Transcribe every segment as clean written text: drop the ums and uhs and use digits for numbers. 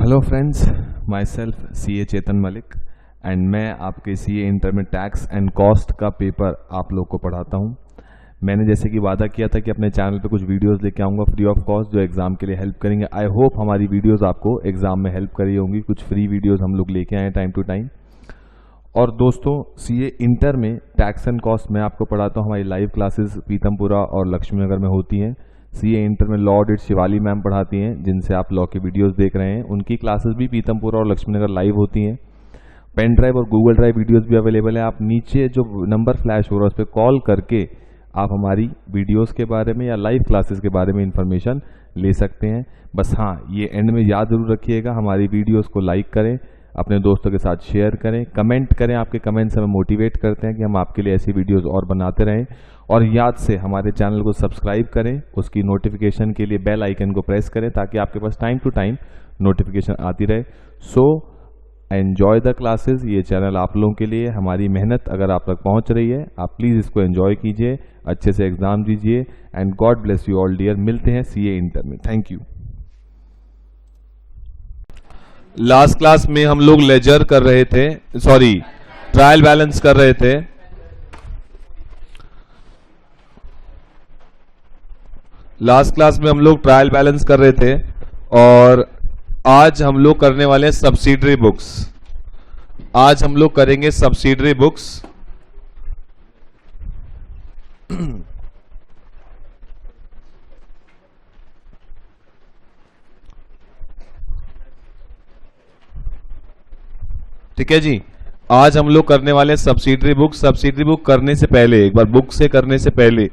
Hello friends, my self CA Chetan Malik and मैं आपके CA inter में टैक्स एंड कॉस्ट का पेपर आप लोग को पढ़ाता हूं। मैंने जैसे कि वादा किया था कि अपने चैनल पे कुछ वीडियोस लेके आऊँगा फ्री ऑफ कॉस्ट जो एग्ज़ाम के लिए हेल्प करेंगे। आई होप हमारी वीडियोस आपको एग्ज़ाम में हेल्प करी होंगी। कुछ फ्री वीडियोस हम लोग लेके आए टाइम टू टाइम। और दोस्तों, CA इंटर में टैक्स एंड कॉस्ट मैं आपको पढ़ाता हूँ। हमारी लाइव क्लासेस पीतमपुरा और लक्ष्मी नगर में होती हैं। CA इंटर में लॉ ऑडिट शिवाली मैम पढ़ाती हैं, जिनसे आप लॉ के वीडियोस देख रहे हैं। उनकी क्लासेस भी पीतमपुरा और लक्ष्मी नगर लाइव होती हैं। पेन ड्राइव और गूगल ड्राइव वीडियोस भी अवेलेबल है। आप नीचे जो नंबर फ्लैश हो रहा है उस पर कॉल करके आप हमारी वीडियोस के बारे में या लाइव क्लासेस के बारे में इंफॉर्मेशन ले सकते हैं। बस हाँ, ये एंड में याद जरूर रखिएगा, हमारी वीडियोस को लाइक करें, अपने दोस्तों के साथ शेयर करें, कमेंट करें। आपके कमेंट्स हमें मोटिवेट करते हैं कि हम आपके लिए ऐसी वीडियोस और बनाते रहें। और याद से हमारे चैनल को सब्सक्राइब करें, उसकी नोटिफिकेशन के लिए बेल आइकन को प्रेस करें ताकि आपके पास टाइम टू टाइम नोटिफिकेशन आती रहे। So enjoy the classes. ये चैनल आप लोगों के लिए, हमारी मेहनत अगर आप तक पहुंच रही है, आप प्लीज़ इसको एंजॉय कीजिए, अच्छे से एग्जाम दीजिए and God bless you all dear. मिलते हैं CA इंटर में। Thank you. लास्ट क्लास में हम लोग लेजर कर रहे थे, सॉरी ट्रायल बैलेंस कर रहे थे। लास्ट क्लास में हम लोग ट्रायल बैलेंस कर रहे थे और आज हम लोग करने वाले हैं सब्सिडरी बुक्स। आज हम लोग करेंगे सब्सिडरी बुक्स। ठीक है जी, आज हम लोग करने वाले हैं सब्सिडरी बुक। सब्सिडरी बुक करने से पहले, एक बार बुक से करने से पहले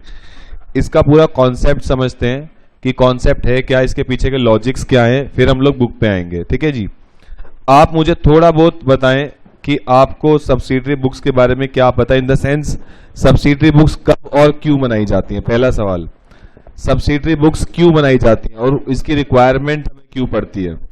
इसका पूरा कॉन्सेप्ट समझते हैं कि कॉन्सेप्ट है क्या, इसके पीछे के लॉजिक्स क्या हैं, फिर हम लोग बुक पे आएंगे। ठीक है जी, आप मुझे थोड़ा बहुत बताएं कि आपको सब्सिडरी बुक्स के बारे में क्या पता है, in the sense subsidiary books कब और क्यों बनाई जाती हैं। पहला सवाल, सब्सिडरी बुक्स क्यों बनाई जाती हैं और इसकी रिक्वायरमेंट हमें क्यों पड़ती है।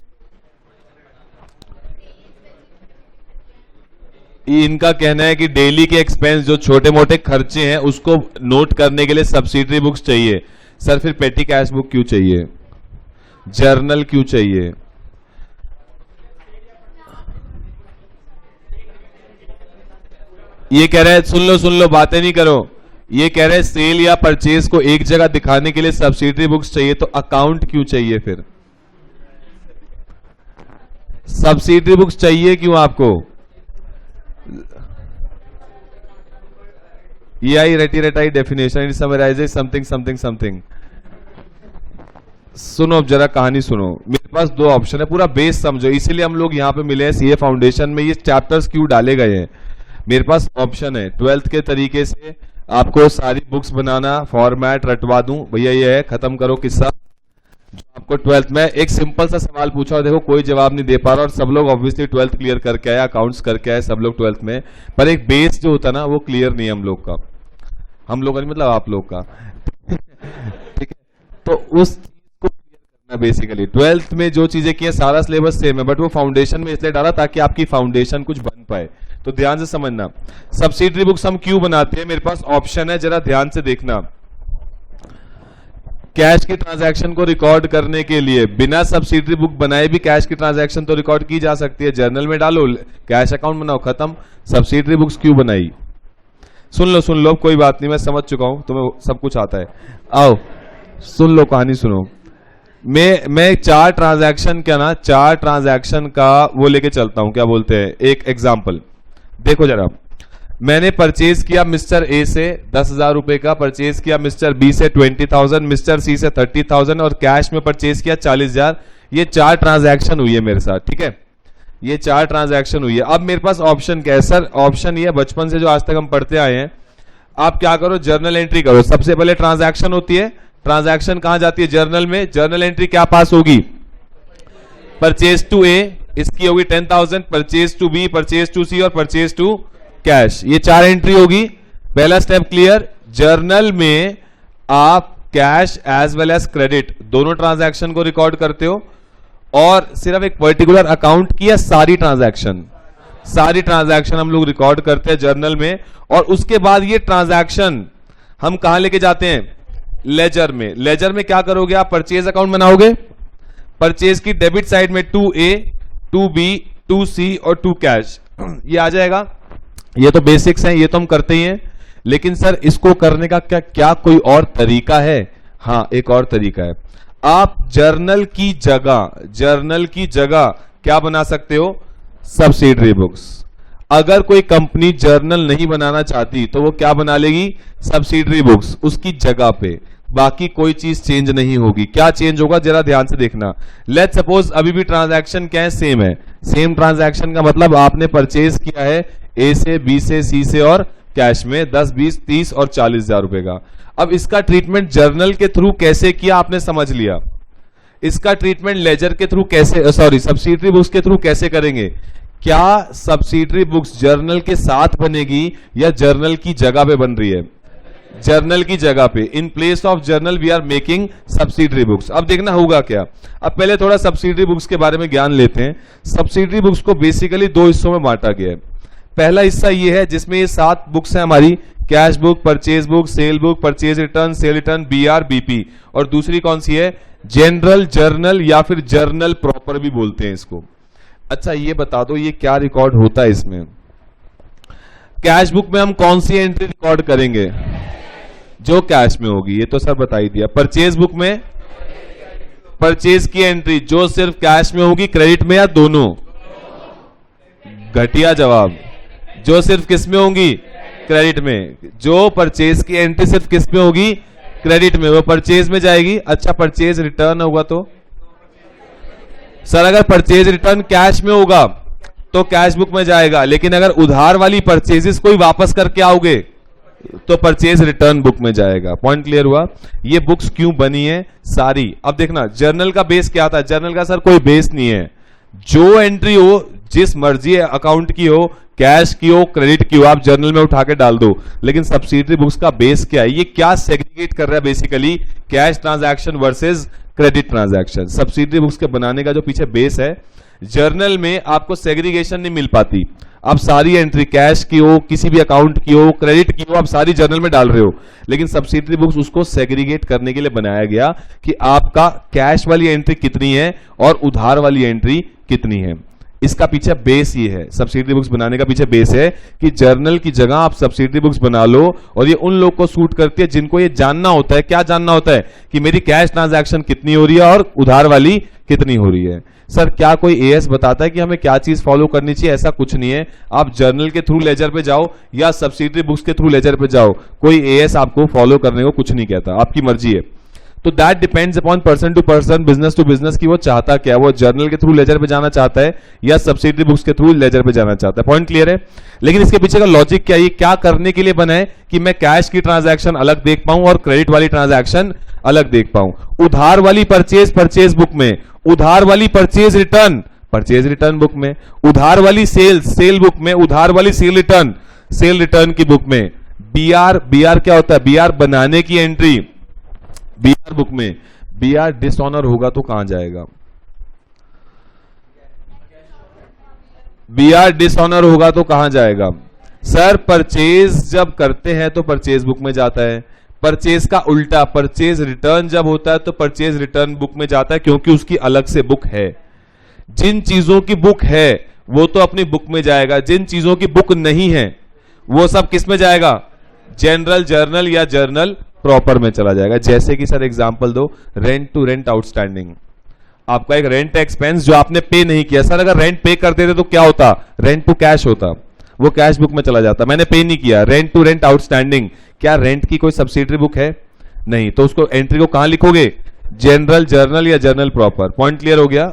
इनका कहना है कि डेली के एक्सपेंस, जो छोटे मोटे खर्चे हैं, उसको नोट करने के लिए सब्सिडरी बुक्स चाहिए। सर फिर पेटी कैश बुक क्यों चाहिए, जर्नल क्यों चाहिए। ये कह रहे हैं, सुन लो बातें नहीं करो। ये कह रहे हैं सेल या परचेज को एक जगह दिखाने के लिए सब्सिडरी बुक्स चाहिए, तो अकाउंट क्यों चाहिए। फिर सब्सिडरी बुक्स चाहिए क्यों आपको। EI definition summarises something. सुनो अब जरा कहानी सुनो। मेरे पास दो ऑप्शन है, पूरा बेस समझो, इसीलिए हम लोग यहाँ पे मिले हैं CA फाउंडेशन में। ये चैप्टर्स क्यों डाले गए हैं, मेरे पास ऑप्शन है 12th के तरीके से आपको सारी बुक्स बनाना, फॉर्मेट रटवा दूं भैया, ये है, खत्म करो किस्सा। जो आपको 12th में एक सिंपल सा सवाल पूछा और देखो कोई जवाब नहीं दे पा रहा, और सब लोग ऑब्वियसली 12th क्लियर करके आए, अकाउंट्स करके आए सब लोग 12th में, पर एक बेस जो होता है ना वो क्लियर नहीं है हम लोग का, हम लोग का नहीं मतलब आप लोग का। ठीक है, तो उस चीज को क्लियर करना बेसिकली। 12th में जो चीजें की है सारा सिलेबस सेम है, बट वो फाउंडेशन में इसलिए डाला ताकि आपकी फाउंडेशन कुछ बन पाए। तो ध्यान से समझना, सब्सिडरी बुक्स हम क्यों बनाते हैं। मेरे पास ऑप्शन है, जरा ध्यान से देखना। कैश की ट्रांजैक्शन को रिकॉर्ड करने के लिए बिना सब्सिडरी बुक बनाए भी कैश की ट्रांजैक्शन तो रिकॉर्ड की जा सकती है। जर्नल में डालो, कैश अकाउंट बनाओ, खत्म। सब्सिडरी बुक्स क्यों बनाई, सुन लो, कोई बात नहीं, मैं समझ चुका हूं, तुम्हें सब कुछ आता है। आओ सुन लो, कहानी सुनो। मैं चार ट्रांजैक्शन का वो लेके चलता हूं, क्या बोलते हैं, एक एग्जाम्पल देखो जरा। मैंने परचेज किया मिस्टर ए से 10,000 रुपए का, परचेज किया मिस्टर बी से 20,000, मिस्टर सी से 30,000 और कैश में परचेज किया 40,000। ये 4 ट्रांजैक्शन हुई है मेरे साथ। ठीक है, ये 4 ट्रांजैक्शन हुई है। अब मेरे पास ऑप्शन क्या है सर, ऑप्शन ये बचपन से जो आज तक हम पढ़ते आए हैं। आप क्या करो, जर्नल एंट्री करो। सबसे पहले ट्रांजैक्शन होती है, ट्रांजैक्शन कहां जाती है, जर्नल में। जर्नल एंट्री क्या पास होगी, परचेज टू ए, इसकी होगी 10,000, purchase to B, purchase to C और परचेज टू कैश। ये 4 एंट्री होगी। पहला स्टेप क्लियर। जर्नल में आप cash as well as credit दोनों ट्रांजैक्शन को रिकॉर्ड करते हो, और सिर्फ एक पर्टिकुलर अकाउंट की या सारी ट्रांजैक्शन हम लोग रिकॉर्ड करते हैं जर्नल में। और उसके बाद ये ट्रांजैक्शन हम कहां लेके जाते हैं, लेजर में। लेजर में क्या करोगे आप, परचेज अकाउंट बनाओगे। परचेज की डेबिट साइड में 2A, 2B, 2C और 2 कैश, ये आ जाएगा। ये तो बेसिक्स हैं, ये तो हम करते ही हैं, लेकिन सर इसको करने का क्या कोई और तरीका है? हाँ, एक और तरीका है। आप जर्नल की जगह क्या बना सकते हो? Subsidiary books. अगर कोई कंपनी जर्नल नहीं बनाना चाहती तो वो क्या बना लेगी? सब्सिडरी बुक्स उसकी जगह पे, बाकी कोई चीज चेंज नहीं होगी। क्या चेंज होगा जरा ध्यान से देखना। लेट्स सपोज अभी भी ट्रांजैक्शन क्या है? सेम है। सेम ट्रांजैक्शन का मतलब आपने परचेज किया है ए से, बी से, सी से और कैश में 10, 20, 30 और 40 हजार रुपए का। अब इसका ट्रीटमेंट जर्नल के थ्रू कैसे किया आपने समझ लिया। इसका ट्रीटमेंट लेजर के थ्रू कैसे, सब्सिडरी बुक्स के थ्रू कैसे करेंगे? क्या सब्सिडरी बुक्स जर्नल के साथ बनेगी या जर्नल की जगह पे बन रही है? जर्नल की जगह पे। In place of journal we are making subsidiary books. अब देखना होगा क्या। अब पहले थोड़ा सब्सिडरी बुक्स के बारे में ज्ञान लेते हैं। सब्सिडरी बुक्स को बेसिकली 2 हिस्सों में बांटा गया है। पहला हिस्सा ये है जिसमें ये 7 बुक्स हैं हमारी, cash book, purchase book, sale book, purchase return, cell return, BR, BP। और दूसरी कौन सी है? जनरल जर्नल या फिर जर्नल प्रॉपर भी बोलते हैं इसको। अच्छा ये बता दो ये क्या रिकॉर्ड होता है इसमें? कैश बुक में हम कौन सी एंट्री रिकॉर्ड करेंगे? जो कैश में होगी, ये तो सर बता ही दिया। परचेज बुक में परचेज की एंट्री जो सिर्फ कैश में होगी, क्रेडिट में या दोनों? घटिया जवाब। जो सिर्फ किस में होंगी? क्रेडिट में। जो परचेज की एंट्री सिर्फ किस में होगी? क्रेडिट में, वो परचेज में जाएगी। अच्छा परचेज रिटर्न होगा तो? सर अगर परचेज रिटर्न कैश में होगा तो कैश बुक में जाएगा, लेकिन अगर उधार वाली परचेजेस कोई वापस करके आओगे तो परचेज रिटर्न बुक में जाएगा। पॉइंट क्लियर हुआ? ये बुक्स क्यों बनी है सारी। अब देखना जर्नल का बेस क्या था। जर्नल का सर कोई बेस नहीं है। जो एंट्री हो, जिस मर्जी अकाउंट की हो, कैश की हो, क्रेडिट की हो, आप जर्नल में उठा के डाल दो। लेकिन सब्सिडरी बुक्स का बेस क्या है? ये क्या सेग्रीगेट कर रहा है basically? Cash transaction versus credit transaction. Subsidiary books के बनाने का जो पीछे बेस है, जर्नल में आपको सेग्रीगेशन नहीं मिल पाती। आप सारी एंट्री कैश की हो, किसी भी अकाउंट की हो, क्रेडिट की हो, आप सारी जर्नल में डाल रहे हो। लेकिन सब्सिडरी बुक्स उसको सेग्रीगेट करने के लिए बनाया गया कि आपका कैश वाली एंट्री कितनी है और उधार वाली एंट्री कितनी है। इसका पीछे बेस ये है, सब्सिडरी बुक्स बनाने का पीछे बेस है कि जर्नल की जगह आप सब्सिडरी बुक्स बना लो। और ये उन लोग को सूट करती है जिनको ये जानना होता है। क्या जानना होता है? कि मेरी कैश ट्रांजैक्शन कितनी हो रही है और उधार वाली कितनी हो रही है। सर क्या कोई एएस बताता है कि हमें क्या चीज फॉलो करनी चाहिए? ऐसा कुछ नहीं है। आप जर्नल के थ्रू लेजर पे जाओ या सब्सिडरी बुक्स के थ्रू लेजर पे जाओ, कोई एएस आपको फॉलो करने को कुछ नहीं कहता, आपकी मर्जी है। तो that depends upon person to person, business to business की वो चाहता क्या, वो जर्नल के थ्रू लेजर पे जाना चाहता है या सब्सिडरी बुक्स के थ्रू लेजर पे जाना चाहता है। पॉइंट क्लियर है? लेकिन इसके पीछे का लॉजिक क्या है? ये क्या करने के लिए बना है कि मैं कैश की ट्रांजैक्शन अलग देख पाऊं और क्रेडिट वाली ट्रांजैक्शन अलग देख पाऊं। उधार वाली परचेज परचेज बुक में, उधार वाली purchase return purchase return book में, उधार वाली सेल सेल बुक में, उधार वाली सेल रिटर्न की बुक में। बीआर क्या होता है? बीआर बनाने की एंट्री बीआर बुक में। बीआर डिसऑनर होगा तो कहां जाएगा? बीआर डिसऑनर होगा तो कहां जाएगा? सर परचेज जब करते हैं तो परचेज बुक में जाता है। परचेज का उल्टा, परचेज रिटर्न जब होता है तो परचेज रिटर्न बुक में जाता है, क्योंकि उसकी अलग से बुक है। जिन चीजों की बुक है वो तो अपनी बुक में जाएगा, जिन चीजों की बुक नहीं है वो सब किस में जाएगा? जनरल जर्नल या जर्नल प्रॉपर में चला जाएगा। जैसे कि सर एग्जांपल दो, रेंट टू रेंट आउटस्टैंडिंग। आपका एक रेंट एक्सपेंस जो आपने पे नहीं किया। सर अगर रेंट पे कर देते तो क्या होता? रेंट टू कैश होता, वो कैश बुक में चला जाता। मैंने पे नहीं किया, रेंट टू रेंट आउटस्टैंडिंग। क्या रेंट की कोई सब्सिडरी बुक है? नहीं, तो उसको एंट्री को कहां लिखोगे? जनरल जर्नल या जर्नल प्रॉपर। पॉइंट क्लियर हो गया?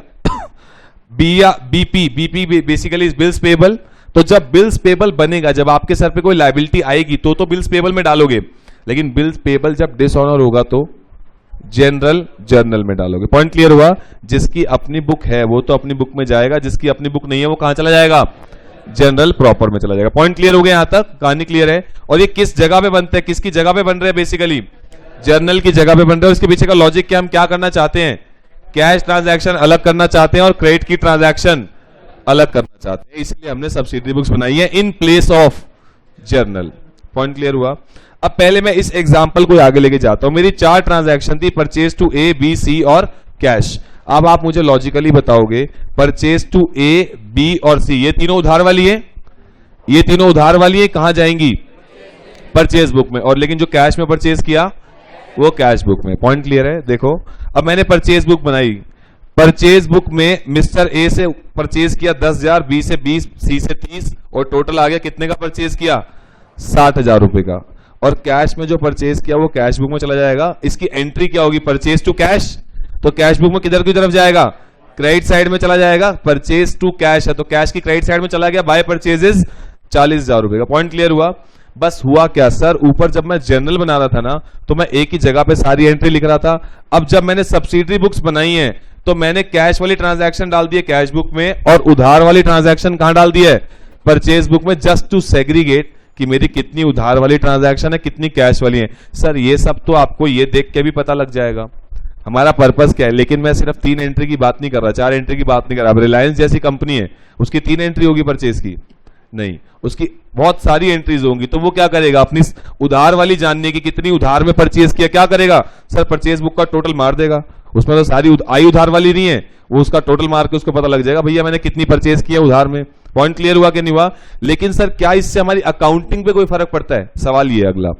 BP basically bills payable. तो जब बिल्स पेबल बनेगा, जब आपके सर पे कोई लायबिलिटी आएगी तो बिल्स पेबल में डालोगे, लेकिन बिल्स पेबल जब डिसऑनर होगा तो जनरल जर्नल में डालोगे। पॉइंट क्लियर हुआ? जिसकी अपनी बुक है वो तो अपनी बुक में जाएगा, जिसकी अपनी बुक नहीं है वो कहां चला जाएगा? जनरल प्रॉपर में चला जाएगा। पॉइंट क्लियर हो गया? यहां तक कहानी क्लियर है? और ये किस जगह पे बनते हैं, किसकी जगह पे बन रहे हैं? बेसिकली जर्नल की जगह पे बन रहे हैं। इसके पीछे का लॉजिक क्या, हम क्या करना चाहते हैं? कैश ट्रांजैक्शन अलग करना चाहते हैं और क्रेडिट की ट्रांजैक्शन अलग करना चाहते हैं, इसलिए हमने सब्सिडरी बुक्स बनाई है इन place of journal. Point clear हुआ? अब पहले मैं इस एग्जांपल को आगे लेके जाता हूं। मेरी 4 ट्रांजैक्शन थी, परचेज टू ए, बी, सी और कैश। अब आप मुझे लॉजिकली बताओगे परचेज टू ए, बी और सी, ये तीनों उधार वाली है, ये तीनों उधार वाली है, कहां जाएंगी? परचेज बुक में। और लेकिन जो कैश में परचेज किया वो कैश बुक में। पॉइंट क्लियर है? देखो अब मैंने परचेज बुक बनाई, परचेज बुक में मिस्टर ए से परचेज किया 10,000, बी से 20, सी से 30 और टोटल आ गया कितने का परचेज किया? 60,000 रुपए का। और कैश में जो परचेज किया वो कैश बुक में चला जाएगा। इसकी एंट्री क्या होगी? परचेज टू कैश, तो कैश बुक में किधर की तरफ जाएगा? क्रेडिट साइड में चला जाएगा। परचेज टू कैश है तो कैश की क्रेडिट साइड में चला गया, बाय परचेजेस 40,000 रुपए का। पॉइंट क्लियर हुआ? बस हुआ क्या सर, ऊपर जब मैं जर्नल बना रहा था ना तो मैं एक ही जगह पे सारी एंट्री लिख रहा था। अब जब मैंने सब्सिडरी बुक्स बनाई है तो मैंने कैश वाली ट्रांजैक्शन डाल दी है कैश बुक में और उधार वाली ट्रांजैक्शन कहां डाल दी है? परचेज बुक में, जस्ट टू सेग्रीगेट कि मेरी कितनी उधार वाली ट्रांजैक्शन है, कितनी कैश वाली है। सर ये सब तो आपको ये देख के भी पता लग जाएगा हमारा पर्पस क्या है। लेकिन मैं सिर्फ 3 एंट्री की बात नहीं कर रहा, 4 एंट्री की बात नहीं कर रहा। अब रिलायंस जैसी कंपनी है उसकी 3 एंट्री होगी परचेज की? नहीं, उसकी बहुत सारी एंट्रीज होंगी। तो वो क्या करेगा? अपनी उधार वाली जानने की कितनी उधार में परचेज किया, क्या करेगा सर? परचेज बुक का टोटल मार देगा, उसमें तो सारी आई उधार वाली नहीं है, वो उसका टोटल मार के उसको पता लग जाएगा भैया मैंने कितनी परचेज किया उधार में। पॉइंट क्लियर हुआ कि नहीं हुआ? लेकिन सर क्या इससे हमारी अकाउंटिंग पे कोई फर्क पड़ता है? सवाल ये अगला,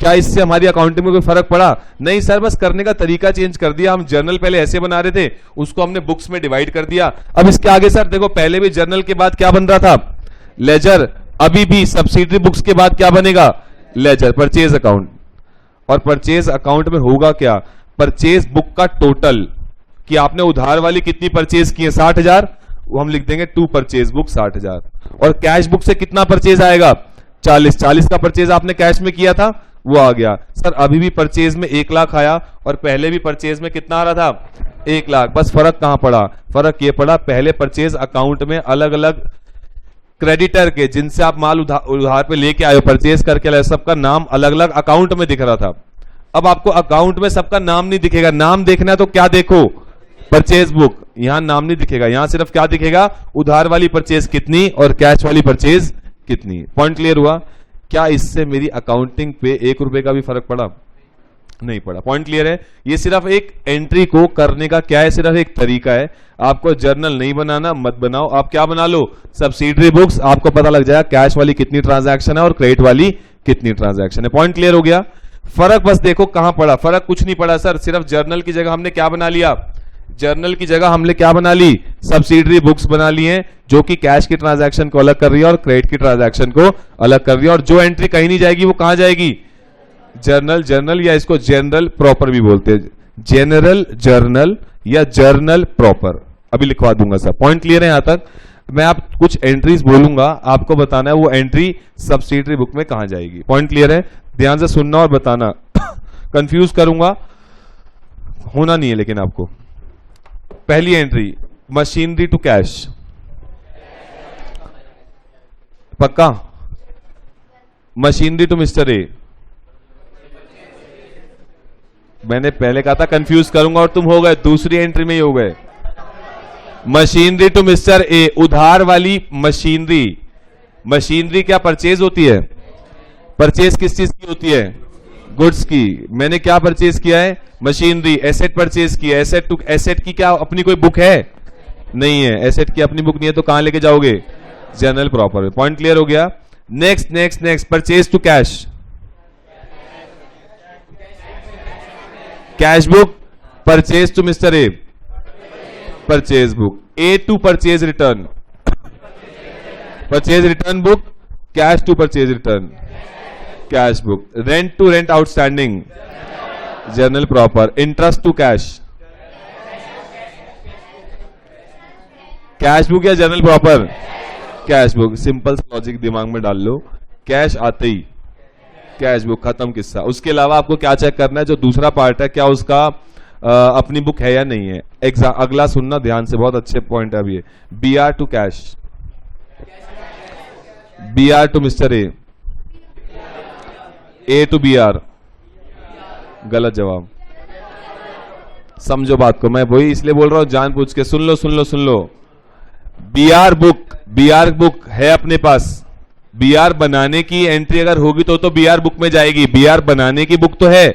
क्या इससे हमारी अकाउंटिंग में कोई फर्क पड़ा? नहीं सर, बस करने का तरीका चेंज कर दिया। हम जर्नल पहले ऐसे बना रहे थे, उसको हमने बुक्स में डिवाइड कर दिया। अब इसके आगे सर देखो, पहले भी जर्नल के बाद क्या बन रहा था? लेजर। अभी भी सब्सिडरी बुक्स के बाद क्या बनेगा? Ledger, purchase account. और परचेज अकाउंट में होगा क्या? परचेज बुक का टोटल कि आपने उधार वाली कितनी परचेज की है 60,000, वो हम लिख देंगे टू परचेज बुक 60,000। और कैश बुक से कितना परचेज आएगा? 40 का परचेज आपने कैश में किया था वो आ गया। सर अभी भी परचेज में 1 लाख आया और पहले भी परचेज में कितना आ रहा था? 1 लाख। बस फर्क कहां पड़ा? फर्क ये पड़ा पहले परचेज अकाउंट में अलग अलग क्रेडिटर के जिनसे आप माल उधार पे लेके आए हो, परचेज करके लाए, सबका नाम अलग अलग अकाउंट में दिख रहा था। अब आपको अकाउंट में सबका नाम नहीं दिखेगा। नाम देखना है तो क्या देखो? Purchase book. यहां नाम नहीं दिखेगा, यहां सिर्फ क्या दिखेगा? उधार वाली परचेज कितनी और कैश वाली परचेज कितनी। पॉइंट क्लियर हुआ? क्या इससे मेरी अकाउंटिंग पे 1 रुपए का भी फर्क पड़ा? नहीं पड़ा। पॉइंट क्लियर है? ये सिर्फ एक एंट्री को करने का क्या है? सिर्फ एक तरीका है। आपको जर्नल नहीं बनाना, मत बनाओ। आप क्या बना लो? Subsidiary books. आपको पता लग जाएगा कैश वाली कितनी ट्रांजैक्शन है और क्रेडिट वाली कितनी ट्रांजैक्शन है। पॉइंट क्लियर हो गया? फर्क बस देखो कहां पड़ा। फर्क कुछ नहीं पड़ा सर, सिर्फ जर्नल की जगह हमने क्या बना लिया? जर्नल की जगह हमने क्या बना ली? सब्सिडरी बुक्स बना ली हैं, जो कि कैश की ट्रांजैक्शन को अलग कर रही है और क्रेडिट की ट्रांजैक्शन को अलग कर रही है। और जो एंट्री कहीं नहीं जाएगी वो कहां जाएगी? जर्नल। जर्नल या इसको जनरल प्रॉपर भी बोलते हैं, जनरल जर्नल या जर्नल प्रॉपर। अभी लिखवा दूंगा सर। पॉइंट क्लियर है? यहां तक मैं आप कुछ एंट्रीज बोलूंगा, आपको बताना है वो एंट्री सब्सिडरी बुक में कहां जाएगी। पॉइंट क्लियर है? ध्यान से सुनना और बताना। कंफ्यूज करूंगा होना नहीं है लेकिन आपको। पहली एंट्री मशीनरी टू कैश, पक्का? Machinery to mister A. मैंने पहले कहा था कंफ्यूज करूंगा और तुम हो गए, दूसरी एंट्री में ही हो गए। मशीनरी टू मिस्टर ए, उधार वाली मशीनरी। मशीनरी क्या परचेज होती है? परचेज किस चीज की होती है? गुड्स की। मैंने क्या परचेज किया है? मशीनरी। एसेट परचेज किया। एसेट टू एसेट की क्या अपनी कोई बुक है? नहीं है। एसेट की अपनी बुक नहीं है तो कहां लेके जाओगे? General proper. पॉइंट क्लियर हो गया? Next next next, purchase to cash. Cash book. Purchase to mister A, purchase book. A to purchase return, purchase return book. Cash to purchase return, cash book. Rent to rent outstanding, journal proper. Interest to cash, cash book या journal proper? Cash book. Simple logic दिमाग में डाल लो, cash आते ही cash book, खत्म किस्सा। उसके अलावा आपको क्या चेक करना है? जो दूसरा पार्ट है क्या उसका अपनी बुक है या नहीं है। अगला सुनना ध्यान से, बहुत अच्छे पॉइंट है अभी। B R to cash, B R to mister A to B R. गलत जवाब। समझो बात को, मैं वही इसलिए बोल रहा हूं जान पूछ के। सुन लो सुन लो सुन लो। B R book, B R book है अपने पास। बी आर बनाने की एंट्री अगर होगी तो बी आर बुक में जाएगी। बी आर बनाने की बुक तो है।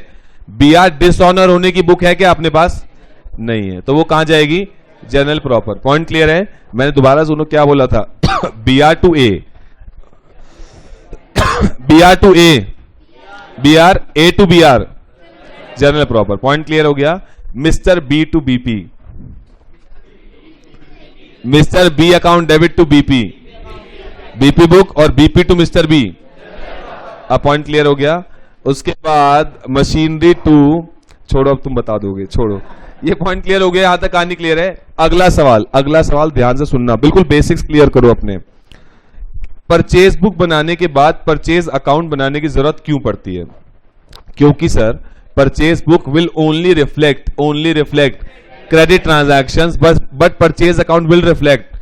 बी आर डिसऑनर होने की बुक है क्या अपने पास? नहीं है, तो वो कहां जाएगी? Journal proper. पॉइंट क्लियर है? मैंने दोबारा सुनो क्या बोला था। B R to A, B R to A, B R, A to B R, journal proper. Point clear हो गया? Mister B to BP, mister B account debit to BP, BP book और बीपी टू मिस्टर बी। अब point clear हो गया? उसके बाद machinery to, छोड़ो अब तुम बता दोगे, छोड़ो। ये पॉइंट क्लियर हो गया? यहां तक कहानी क्लियर है? अगला सवाल, अगला सवाल ध्यान से सुनना, बिल्कुल बेसिक्स क्लियर करो अपने। परचेज बुक बनाने के बाद परचेज अकाउंट बनाने की जरूरत क्यों पड़ती है? क्योंकि sir purchase book will only reflect credit transactions, but purchase account will reflect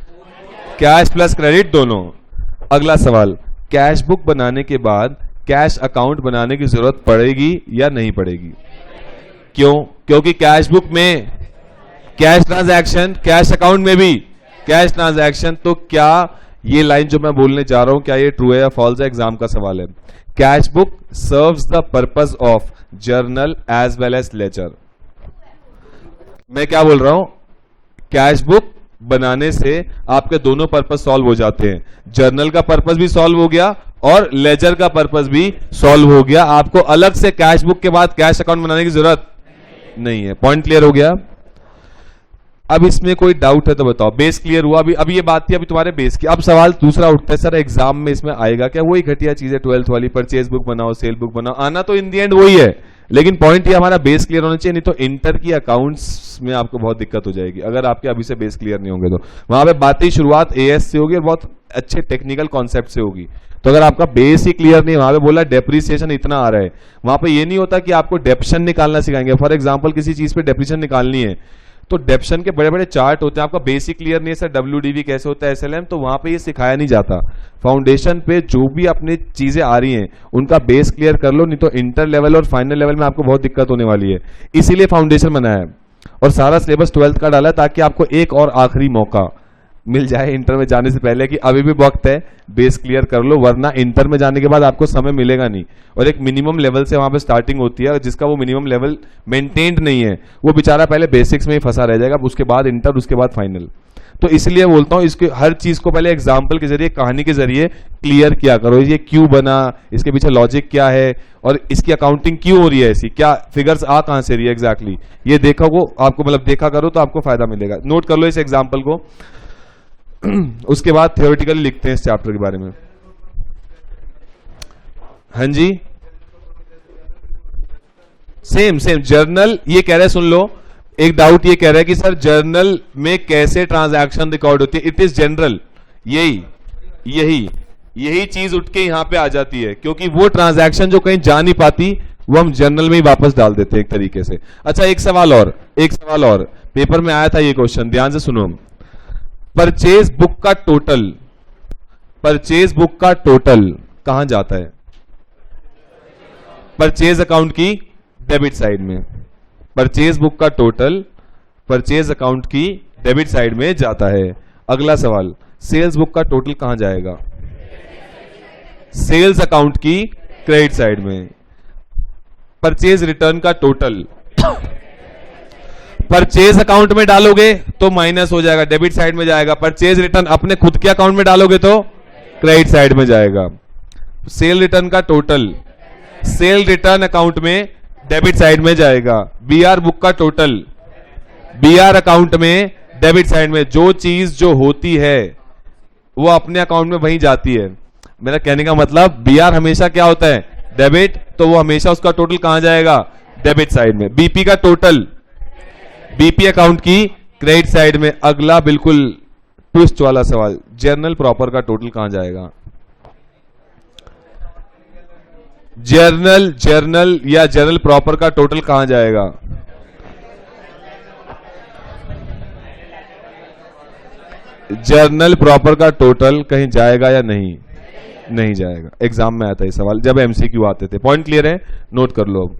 cash plus credit दोनों। अगला सवाल, कैश बुक बनाने के बाद कैश अकाउंट बनाने की जरूरत पड़ेगी या नहीं पड़ेगी? क्यों? क्योंकि कैश बुक में कैश ट्रांजैक्शन, कैश अकाउंट में भी कैश ट्रांजैक्शन। तो क्या ये लाइन जो मैं बोलने जा रहा हूं, क्या ये ट्रू है या फॉल्स है? एग्जाम का सवाल है। Cash book serves the purpose of journal as well as ledger. मैं क्या बोल रहा हूं? कैश बुक बनाने से आपके दोनों पर्पस सॉल्व हो जाते हैं, जर्नल का पर्पस भी सॉल्व हो गया और लेजर का पर्पस भी सॉल्व हो गया। आपको अलग से कैश बुक के बाद कैश अकाउंट बनाने की जरूरत नहीं है। पॉइंट क्लियर हो गया? अब इसमें कोई डाउट है तो बताओ। बेस क्लियर हुआ? अभी ये बात थी अभी तुम्हारे बेस की। अब सवाल दूसरा उठता है, सर एग्जाम में इसमें आएगा क्या? वही घटिया चीज है 12th वाली, परचेज बुक बनाओ, सेल बुक बनाओ, आना तो इन दी एंड वही है, लेकिन पॉइंट ये हमारा बेस क्लियर होना चाहिए, नहीं तो इंटर की अकाउंट्स में आपको बहुत दिक्कत हो जाएगी अगर आपके अभी से बेस क्लियर नहीं होंगे तो। वहां पे बातें शुरुआत एएस से होगी और बहुत अच्छे टेक्निकल कॉन्सेप्ट से होगी। तो अगर आपका बेस ही क्लियर नहीं, वहां पे बोला डेप्रिसिएशन इतना आ रहा है, वहां पे ये नहीं होता कि आपको डेप्शन निकालना सिखाएंगे। फॉर एग्जांपल किसी चीज पे डेप्रिसिएशन निकालनी है तो डेप्शन के बड़े बड़े चार्ट होते हैं, आपका बेसिक क्लियर नहीं है सर, डब्ल्यूडीवी कैसे होता है, एसएलएम, तो वहां पे ये सिखाया नहीं जाता। फाउंडेशन पे जो भी अपनी चीजें आ रही हैं उनका बेस क्लियर कर लो, नहीं तो इंटर लेवल और फाइनल लेवल में आपको बहुत दिक्कत होने वाली है। इसीलिए फाउंडेशन बनाया है और सारा सिलेबस 12th का डाला है ताकि आपको एक और आखिरी मौका मिल जाए इंटर में जाने से पहले कि अभी भी वक्त है, बेस क्लियर कर लो, वरना इंटर में जाने के बाद आपको समय मिलेगा नहीं। और एक मिनिमम लेवल से वहां पे स्टार्टिंग होती है, जिसका वो मिनिमम लेवल मेंटेन्ड नहीं है वो बेचारा पहले बेसिक्स में ही फंसा रह जाएगा, उसके बाद इंटर, उसके बाद फाइनल। तो इसलिए बोलता हूं इसके हर चीज को पहले एग्जाम्पल के जरिए, कहानी के जरिए क्लियर किया करो। ये क्यों बना, इसके पीछे लॉजिक क्या है और इसकी अकाउंटिंग क्यों हो रही है ऐसी, क्या फिगर्स आ कहां से रही है एग्जैक्टली, ये देखा को आपको, मतलब देखा करो तो आपको फायदा मिलेगा। नोट कर लो इस एग्जाम्पल को। उसके बाद थियोरेटिकली लिखते हैं इस चैप्टर के बारे में। हाँ जी, सेम जर्नल ये कह रहे हैं, सुन लो, एक डाउट ये कह रहा है कि सर जर्नल में कैसे ट्रांजैक्शन रिकॉर्ड होती है? It is general. यही चीज उठ के यहां पे आ जाती है, क्योंकि वो ट्रांजैक्शन जो कहीं जा नहीं पाती वो हम जर्नल में ही वापस डाल देते हैं एक तरीके से। अच्छा, एक सवाल और पेपर में आया था ये क्वेश्चन, ध्यान से सुनो। परचेज बुक का टोटल कहां जाता है? परचेज अकाउंट की डेबिट साइड में। परचेज बुक का टोटल परचेज अकाउंट की डेबिट साइड में जाता है। अगला सवाल, सेल्स बुक का टोटल कहां जाएगा? सेल्स अकाउंट की क्रेडिट साइड में। परचेज रिटर्न का टोटल परचेज अकाउंट में डालोगे तो माइनस हो जाएगा, डेबिट साइड में जाएगा। परचेज रिटर्न अपने खुद के अकाउंट में डालोगे तो क्रेडिट साइड में जाएगा। सेल रिटर्न का टोटल सेल रिटर्न अकाउंट में डेबिट साइड में जाएगा। बीआर बुक का टोटल बीआर अकाउंट में डेबिट साइड में। जो चीज जो होती है वो अपने अकाउंट में वहीं जाती है। मेरा कहने का मतलब बीआर हमेशा क्या होता है? डेबिट, तो वो हमेशा उसका टोटल कहां जाएगा? डेबिट साइड में। बीपी का टोटल बीपी अकाउंट की क्रेडिट साइड में। अगला बिल्कुल ट्विस्ट वाला सवाल, जर्नल प्रॉपर का टोटल कहां जाएगा? जर्नल या जर्नल प्रॉपर का टोटल कहां जाएगा? जर्नल प्रॉपर का टोटल कहीं जाएगा या नहीं? नहीं जाएगा। एग्जाम में आता है सवाल जब एमसीक्यू आते थे। पॉइंट क्लियर है? नोट कर लो अब।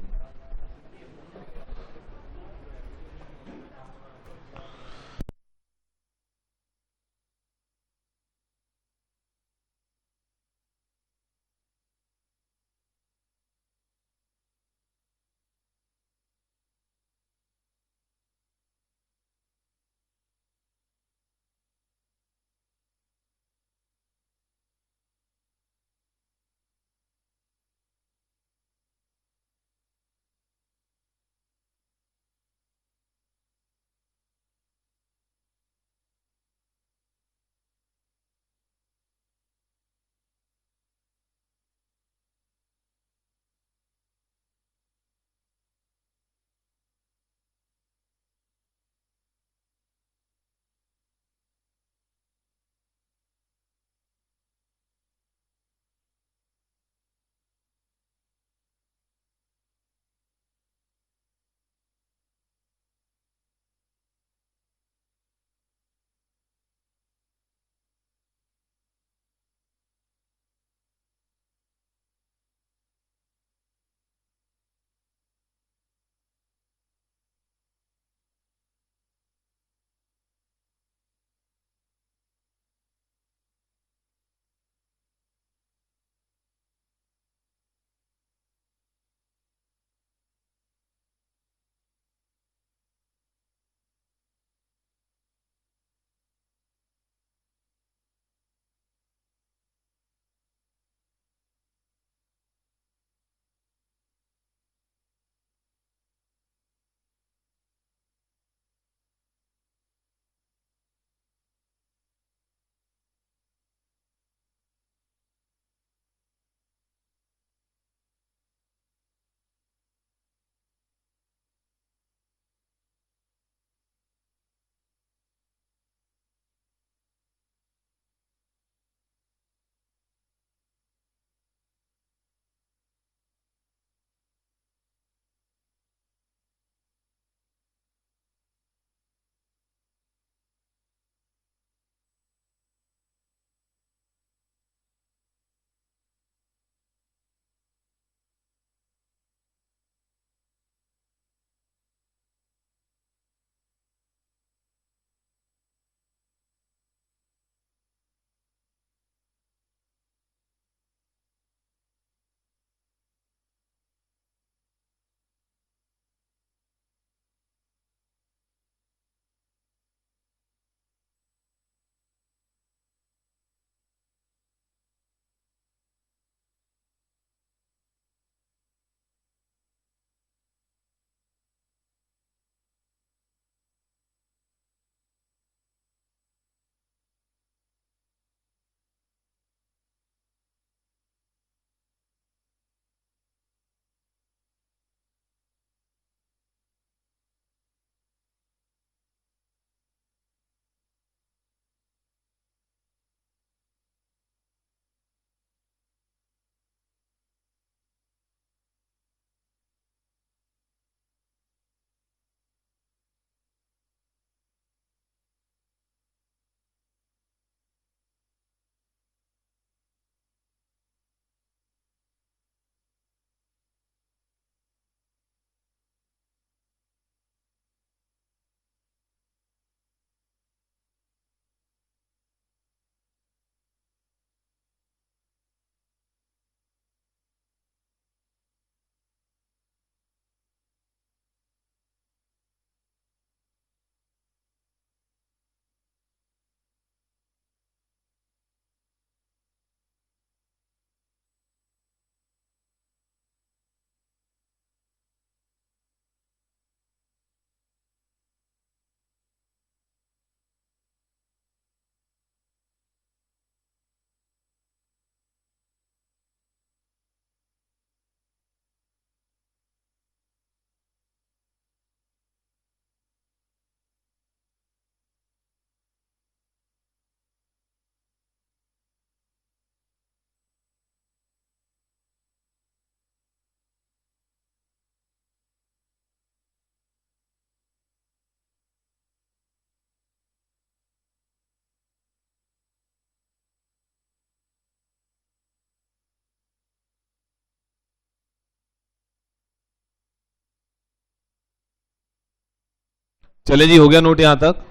चले जी, हो गया नोट यहां तक।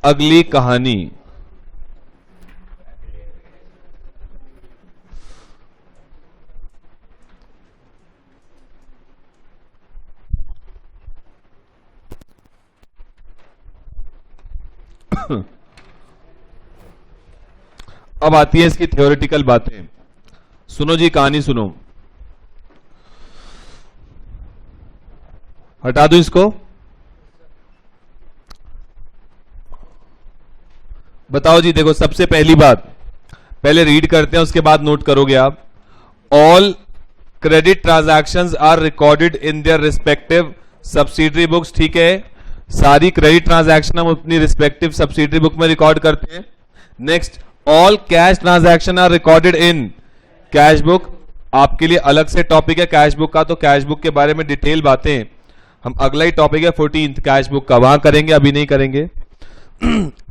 अगली कहानी। अब आती है इसकी थ्योरेटिकल बातें। सुनो जी, कहानी सुनो। हटा दो इसको। बताओ जी, देखो सबसे पहली बात, पहले रीड करते हैं उसके बाद नोट करोगे आप। All credit transactions are recorded in their respective subsidiary books. ठीक है, सारी क्रेडिट ट्रांजैक्शन हम अपनी रिस्पेक्टिव सब्सिडरी बुक में रिकॉर्ड करते हैं। Next, all cash transaction are recorded in cash book. आपके लिए अलग से टॉपिक है कैश बुक का, तो कैश बुक के बारे में डिटेल बातें हम अगला ही टॉपिक है 14th कैश बुक का, वहां करेंगे, अभी नहीं करेंगे।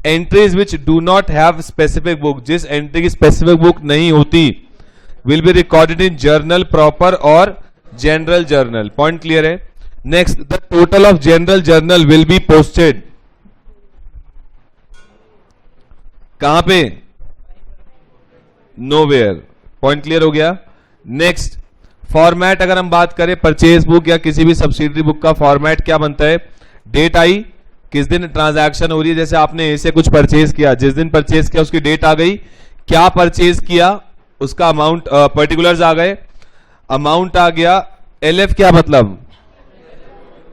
Entries which do not have specific book, जिस एंट्री की स्पेसिफिक बुक नहीं होती, will be recorded in journal proper और जनरल जर्नल। पॉइंट क्लियर है। Next, the total of general journal will be posted. कहां पे? नोवेयर। पॉइंट क्लियर हो गया। नेक्स्ट, फॉर्मेट अगर हम बात करें परचेज बुक या किसी भी सब्सिडरी बुक का फॉर्मेट क्या बनता है? डेट आई, किस दिन ट्रांजैक्शन हो रही है, जैसे आपने ऐसे कुछ परचेज किया, जिस दिन परचेज किया उसकी डेट आ गई, क्या परचेज किया उसका अमाउंट, पर्टिकुलर्स आ गए, अमाउंट आ गया। एलएफ क्या मतलब?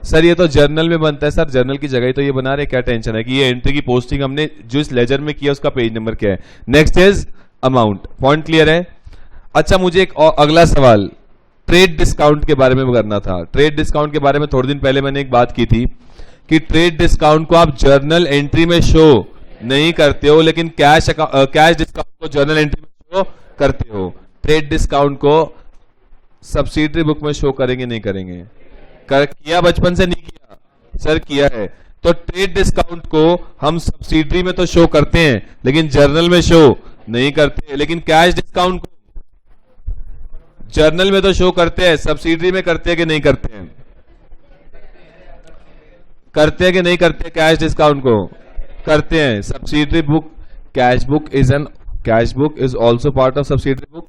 सर ये तो जर्नल में बनता है। सर जर्नल की जगह ही तो ये बना रहे, क्या टेंशन है कि ये एंट्री की पोस्टिंग हमने जो इस लेजर में किया उसका पेज नंबर क्या है। Next is amount. Point clear है। अच्छा, मुझे एक और अगला सवाल ट्रेड डिस्काउंट के बारे में करना था। ट्रेड डिस्काउंट के बारे में थोड़े दिन पहले मैंने एक बात की थी कि ट्रेड डिस्काउंट को आप जर्नल एंट्री में शो नहीं करते हो, लेकिन कैश डिस्काउंट को जर्नल एंट्री में शो करते हो। ट्रेड डिस्काउंट को सब्सिडरी बुक में शो करेंगे नहीं करेंगे? किया बचपन से नहीं किया? सर किया है। तो ट्रेड डिस्काउंट को हम सब्सिडरी में तो शो करते हैं लेकिन जर्नल में शो नहीं करते, लेकिन कैश डिस्काउंट को जर्नल में तो शो करते हैं, सब्सिडरी में करते हैं कि नहीं करते हैं? करते हैं कि नहीं करते? कैश डिस्काउंट को करते हैं। Subsidiary book, cash book is also part of subsidiary book,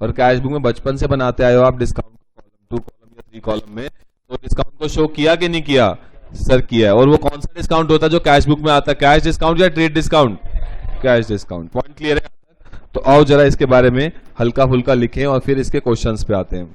और कैश बुक में बचपन से बनाते आए हो आप डिस्काउंट कॉलम 2 कॉलम या 3 कॉलम में, तो डिस्काउंट को शो किया कि नहीं किया? सर किया है। और वो कौन सा डिस्काउंट होता है जो कैश बुक में आता है? कैश डिस्काउंट या trade discount? Cash discount. Point clear है। तो आओ जरा इसके बारे में हल्का फुल्का लिखें और फिर इसके क्वेश्चंस पे आते हैं।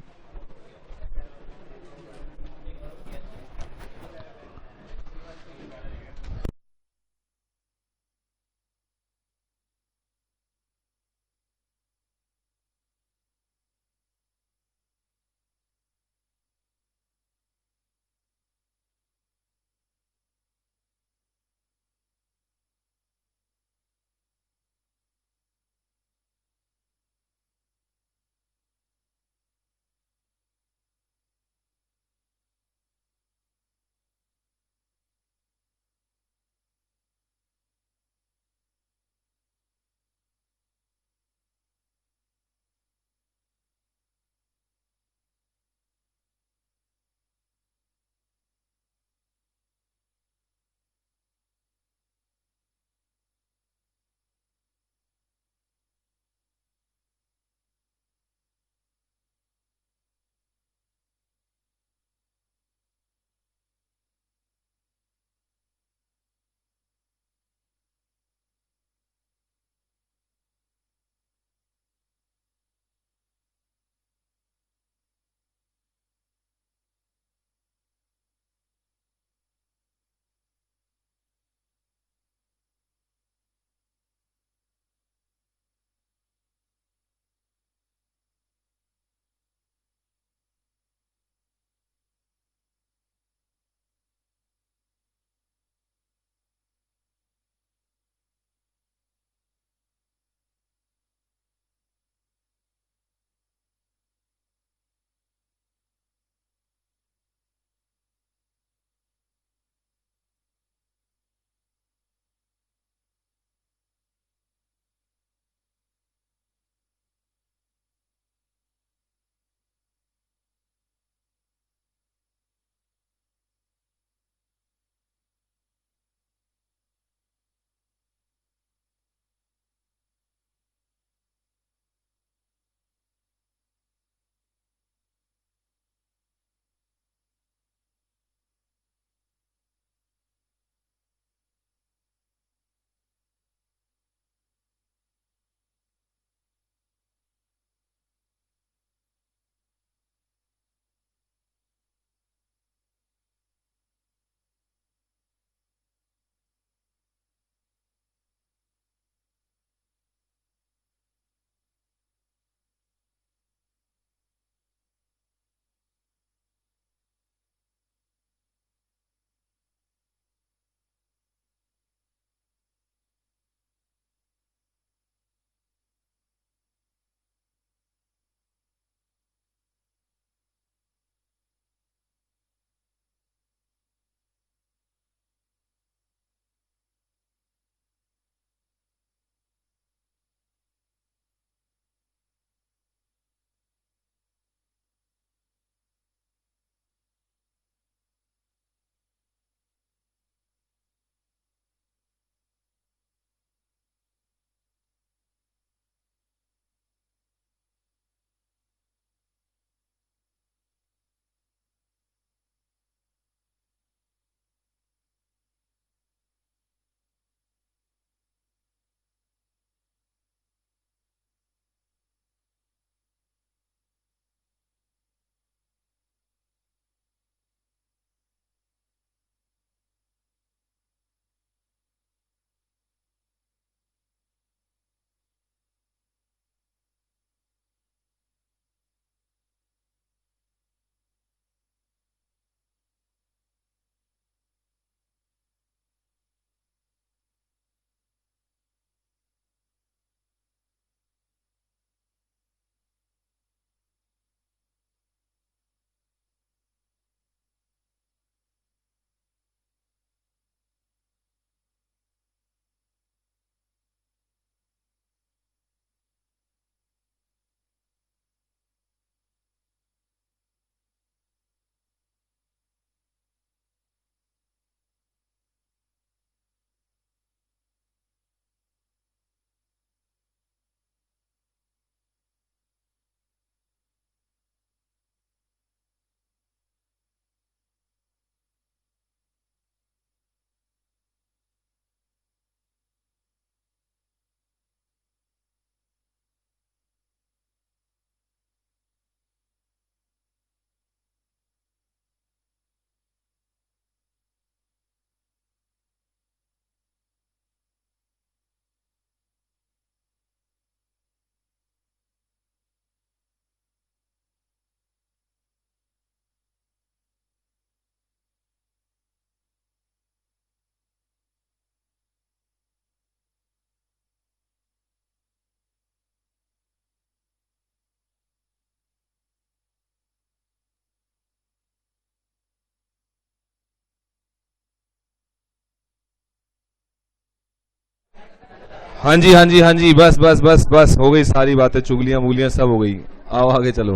हाँ जी हाँ जी हाँ जी, बस बस बस बस, हो गई सारी बातें, चुगलियां मूलियां सब हो गई। आओ आगे चलो।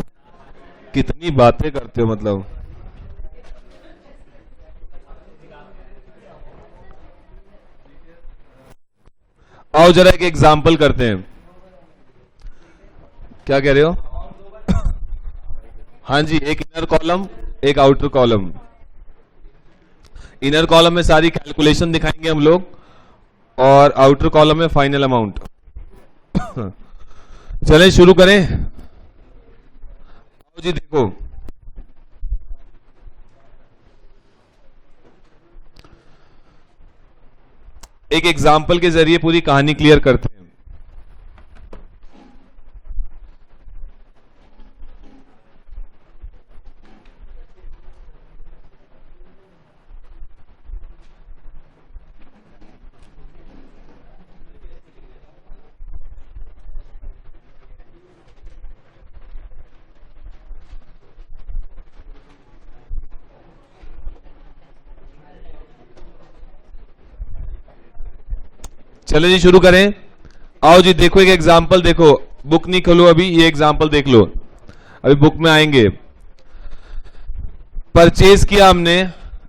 कितनी बातें करते हो मतलब। आओ जरा एक एग्जाम्पल करते हैं। क्या कह रहे हो? हाँ जी, एक इनर कॉलम, एक आउटर कॉलम। इनर कॉलम में सारी कैलकुलेशन दिखाएंगे हम लोग, और आउटर कॉलम में फाइनल अमाउंट। चलें शुरू करें। आओ जी देखो, एक एग्जाम्पल के जरिए पूरी कहानी क्लियर करते हैं। चलो जी शुरू करें। आओ जी देखो एक एग्जाम्पल देखो। बुक नहीं खोलो अभी, ये एग्जाम्पल देख लो, अभी बुक में आएंगे। परचेज किया हमने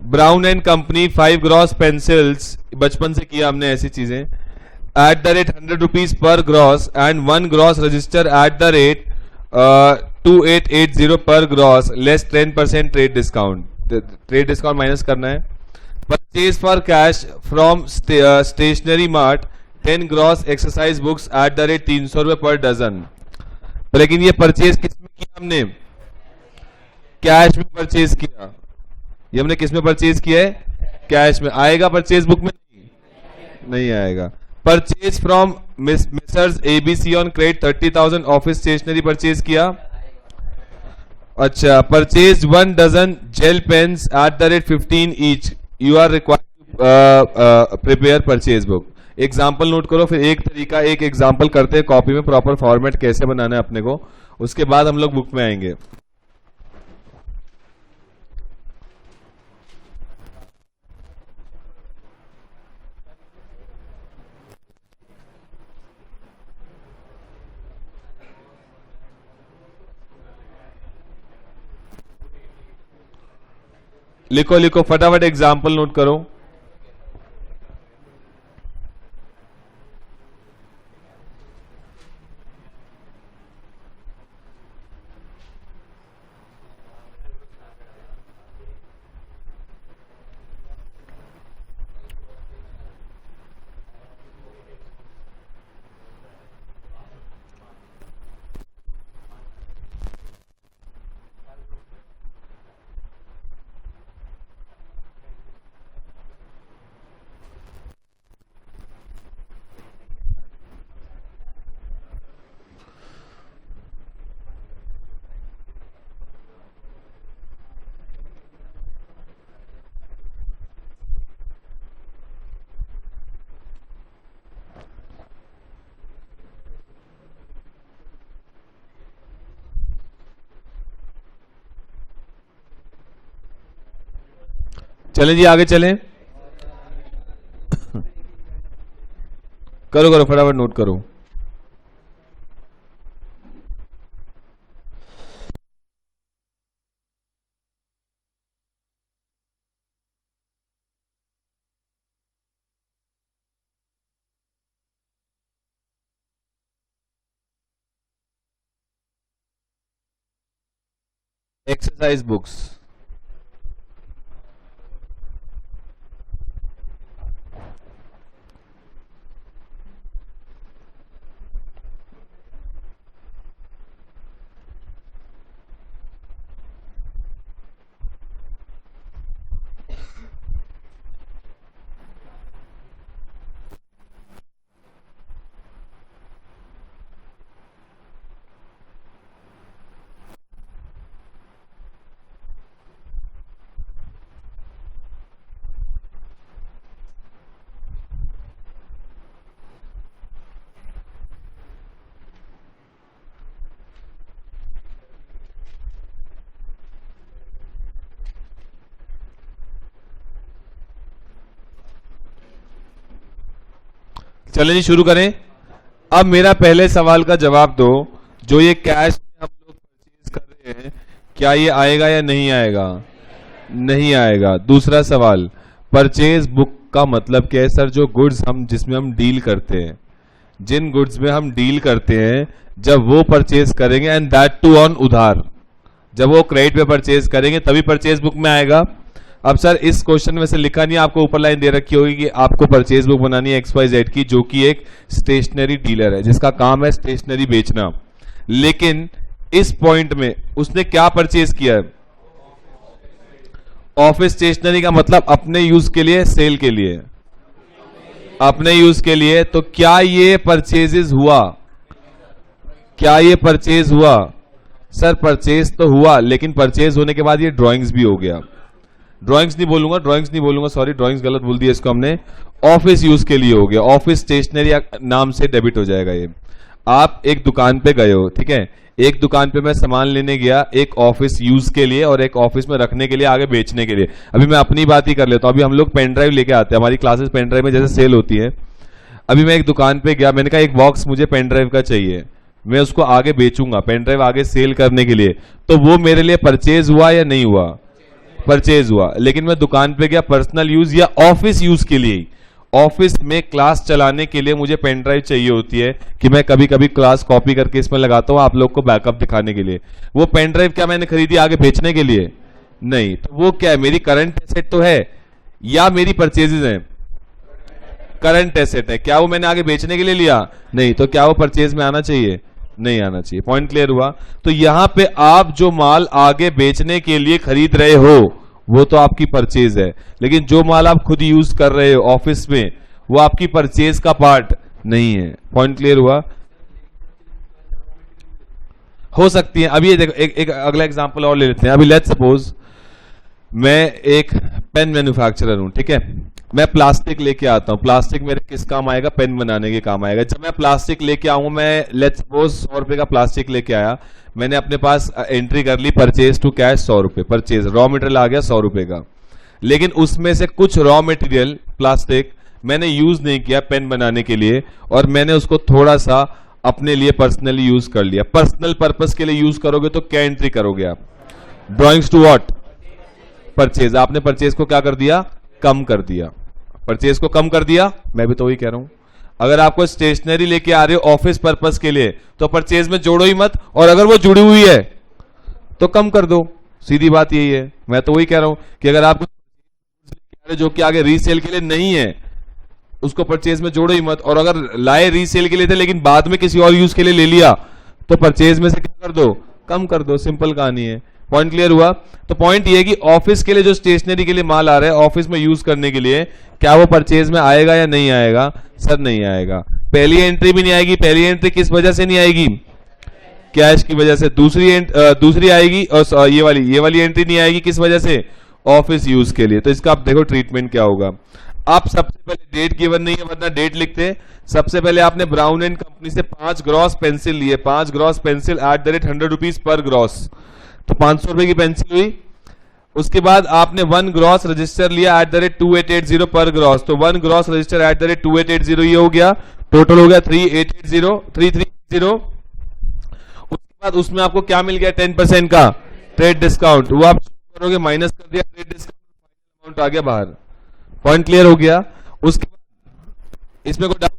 Brown and company 5 gross pencils, बचपन से किया हमने ऐसी चीजें, at the rate 100 rupees per gross and 1 gross register at the rate 2880 per gross less 10% trade discount. Trade discount minus करना है। Purchase for cash from stationery mart 10 gross exercise books at the rate 300 रुपए पर dozen. लेकिन ये purchase किस में किया हमने? कैश में परचेज किया। ये हमने किस में परचेज किया है? कैश में। आएगा परचेज बुक में? नहीं आएगा। Purchase from messrs ABC on credit 30,000 office stationery purchase किया। अच्छा, purchase 1 dozen gel pens at the rate 15 each, you are required prepare purchase book. Example note करो, फिर एक तरीका एक एग्जाम्पल करते हैं कॉपी में, प्रॉपर फॉर्मेट कैसे बनाना है अपने को, उसके बाद हम लोग बुक में आएंगे। लिखो लिखो फटाफट एग्जाम्पल नोट करो। चलें जी आगे चलें। करो करो फटाफट नोट करो। Exercise books. चलें जी शुरू करें। अब मेरा पहले सवाल का जवाब दो, जो ये कैश में हम लोग परचेज कर रहे हैं, क्या ये आएगा या नहीं आएगा? नहीं आएगा। दूसरा सवाल, परचेज बुक का मतलब क्या है सर? जो गुड्स हम जिसमें हम डील करते हैं, जिन गुड्स में हम डील करते हैं, जब वो परचेज करेंगे, एंड दैट टू ऑन उधार, जब वो क्रेडिट पे परचेज करेंगे तभी परचेज बुक में आएगा। अब सर इस क्वेश्चन में से लिखा नहीं, आपको ऊपर लाइन दे रखी होगी कि आपको परचेज बुक बनानी है XYZ की, जो कि एक स्टेशनरी डीलर है जिसका काम है स्टेशनरी बेचना। लेकिन इस पॉइंट में उसने क्या परचेज किया है? ऑफिस स्टेशनरी का मतलब अपने यूज के लिए, सेल के लिए, अपने यूज के लिए। तो क्या ये परचेजेस हुआ? क्या ये परचेज हुआ? सर परचेज तो हुआ, लेकिन परचेज होने के बाद ये ड्राइंग्स भी हो गया। ड्राइंग्स नहीं बोलूंगा, सॉरी, ड्राइंग्स गलत बोल दिया इसको हमने। ऑफिस यूज के लिए हो गया, ऑफिस स्टेशनरी नाम से डेबिट हो जाएगा ये। आप एक दुकान पे गए हो, ठीक है, एक दुकान पे मैं सामान लेने गया, एक ऑफिस यूज के लिए और एक ऑफिस में रखने के लिए, आगे बेचने के लिए। अभी मैं अपनी बात ही कर लेता हूं। अभी हम लोग पेन ड्राइव लेके आते हैं, हमारी क्लासेस पेन ड्राइव में जैसे सेल होती है। अभी मैं एक दुकान पे गया, मैंने कहा एक बॉक्स मुझे पेन ड्राइव का चाहिए, मैं उसको आगे बेचूंगा, पेन ड्राइव आगे सेल करने के लिए। तो वो मेरे लिए परचेज हुआ या नहीं हुआ? परचेज हुआ। लेकिन मैं दुकान पे गया पर्सनल यूज या ऑफिस यूज के लिए, ऑफिस में क्लास चलाने के लिए मुझे पेन ड्राइव चाहिए होती है कि मैं कभी कभी क्लास कॉपी करके इसमें लगाता हूं, आप लोग को बैकअप दिखाने के लिए। वो पेन ड्राइव क्या मैंने खरीदी आगे बेचने के लिए? नहीं। तो वो क्या है? मेरी करंट एसेट तो है या मेरी परचेजेज है? करंट एसेट है। क्या वो मैंने आगे बेचने के लिए लिया? नहीं। तो क्या वो परचेज में आना चाहिए? नहीं आना चाहिए। पॉइंट क्लियर हुआ? तो यहां पे आप जो माल आगे बेचने के लिए खरीद रहे हो वो तो आपकी परचेज है, लेकिन जो माल आप खुद यूज कर रहे हो ऑफिस में वो आपकी परचेज का पार्ट नहीं है। पॉइंट क्लियर हुआ? हो सकती है। अभी ये देखो, एक अगला एग्जांपल और ले लेते हैं। अभी लेट्स सपोज मैं एक पेन मैन्युफैक्चरर हूं, ठीक है, मैं प्लास्टिक लेके आता हूं। प्लास्टिक मेरे किस काम आएगा? पेन बनाने के काम आएगा। जब मैं प्लास्टिक लेके आऊं, मैं लेट्स सपोज 100 रुपए का प्लास्टिक लेके आया, मैंने अपने पास एंट्री कर ली परचेज टू कैश 100 रुपए, परचेज रॉ मटेरियल आ गया 100 रुपए का। लेकिन उसमें से कुछ रॉ मटेरियल प्लास्टिक मैंने यूज नहीं किया पेन बनाने के लिए, और मैंने उसको थोड़ा सा अपने लिए पर्सनली यूज कर लिया। पर्सनल पर्पस के लिए यूज करोगे तो क्या एंट्री करोगे आप? Drawings to what? परचेज। आपने परचेज को क्या कर दिया? कम कर दिया। परचेज को कम कर दिया। मैं भी तो वही कह रहा हूं। अगर आपको स्टेशनरी लेके आ रहे हो ऑफिस पर्पस के लिए तो परचेज में जोड़ो ही मत, और अगर वो जुड़ी हुई है तो कम कर दो। सीधी बात यही है। मैं तो वही कह रहा हूं कि अगर आपको जो कि आगे रीसेल के लिए नहीं है उसको परचेज में जोड़ो ही मत, और अगर लाए रीसेल के लिए थे लेकिन बाद में किसी और यूज के लिए ले लिया तो परचेज में से क्या कर दो? कम कर दो। सिंपल कहानी है। पॉइंट क्लियर हुआ? तो पॉइंट ये है कि ऑफिस के लिए जो स्टेशनरी के लिए माल आ रहा है ऑफिस में यूज करने के लिए, क्या वो परचेज में आएगा या नहीं आएगा? सर नहीं आएगा। पहली एंट्री भी नहीं आएगी। पहली एंट्री किस वजह से नहीं आएगी? कैश की वजह से। दूसरी आएगी, और ये वाली एंट्री नहीं आएगी किस वजह से? ऑफिस यूज के लिए। तो इसका आप देखो ट्रीटमेंट क्या होगा। आप सबसे पहले डेट गिवन नहीं है वरना डेट लिखते। सबसे पहले आपने ब्राउन एंड कंपनी से 5 ग्रॉस पेंसिल लिए, 5 gross pencil @ 100 rupees per gross, तो 500 रुपए की पेंसिल हुई। उसके बाद आपने 1 ग्रॉस रजिस्टर लिया @2880 पर ग्रॉस, तो 1 ग्रॉस रजिस्टर @2880 ये हो गया, टोटल हो गया 330। उसके बाद उसमें आपको क्या मिल गया? 10% का ट्रेड डिस्काउंट। वो आप करोगे, माइनस कर दिया ट्रेड डिस्काउंट, अमाउंट आ गया बाहर। पॉइंट क्लियर हो गया? उसके बाद इसमें कोई डाउट?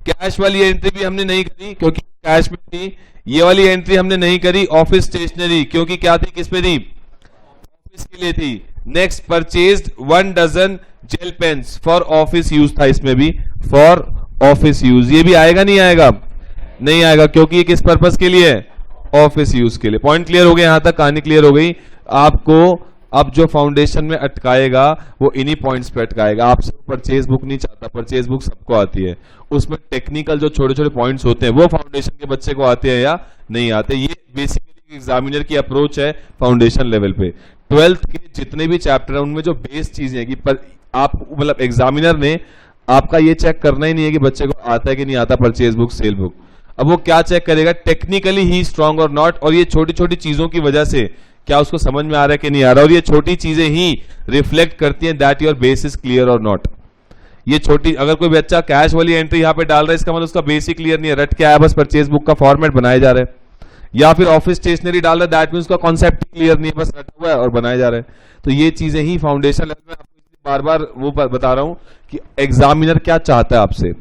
कैश वाली एंट्री भी हमने नहीं करी क्योंकि कैश में थी। ये वाली एंट्री हमने नहीं करी ऑफिस स्टेशनरी, क्योंकि क्या थी? किस पे थी? ऑफिस के लिए थी। Next purchased 1 dozen gel pens for office use था, इसमें भी फॉर ऑफिस यूज। ये भी आएगा नहीं आएगा? नहीं आएगा, क्योंकि ये किस पर्पस के लिए है? ऑफिस यूज के लिए। पॉइंट क्लियर हो गया? यहां तक कहानी क्लियर हो गई। आपको अब जो फाउंडेशन में अटकाएगा वो इन्हीं पॉइंट्स पे अटकाएगा। आपसे परचेज बुक नहीं चाहता, परचेज बुक सबको आती है। उसमें टेक्निकल जो छोटे छोटे पॉइंट्स होते हैं वो फाउंडेशन के बच्चे को आते हैं या नहीं आते। ये बेसिकली एग्जामिनर की अप्रोच है फाउंडेशन लेवल पे। 12th के जितने भी चैप्टर है उनमें जो बेस चीजें हैं कि आप मतलब एग्जामिनर ने आपका ये चेक करना ही नहीं है कि बच्चे को आता है कि नहीं आता परचेज बुक, सेल बुक। अब वो क्या चेक करेगा? टेक्निकली ही स्ट्रांग और नॉट, और ये छोटी छोटी चीजों की वजह से क्या उसको समझ में आ रहा है कि नहीं आ रहा, और ये छोटी चीजें ही रिफ्लेक्ट करती हैं that your base is clear और नॉट। ये छोटी, अगर कोई बच्चा कैश वाली एंट्री यहाँ पे डाल रहा है, इसका मतलब उसका बेसिक क्लियर नहीं है, रट के आया बस परचेज बुक का फॉर्मेट बनाए जा रहे हैं। या फिर ऑफिस स्टेशनरी डाल रहा है, दैट मींस उसका कॉन्सेप्ट क्लियर नहीं है, बस रटा हुआ है और बनाए जा रहे हैं। तो ये चीजें ही फाउंडेशन लेवल में, आपको बार बार वो बता रहा हूं कि एग्जामिनर क्या चाहता है आपसे।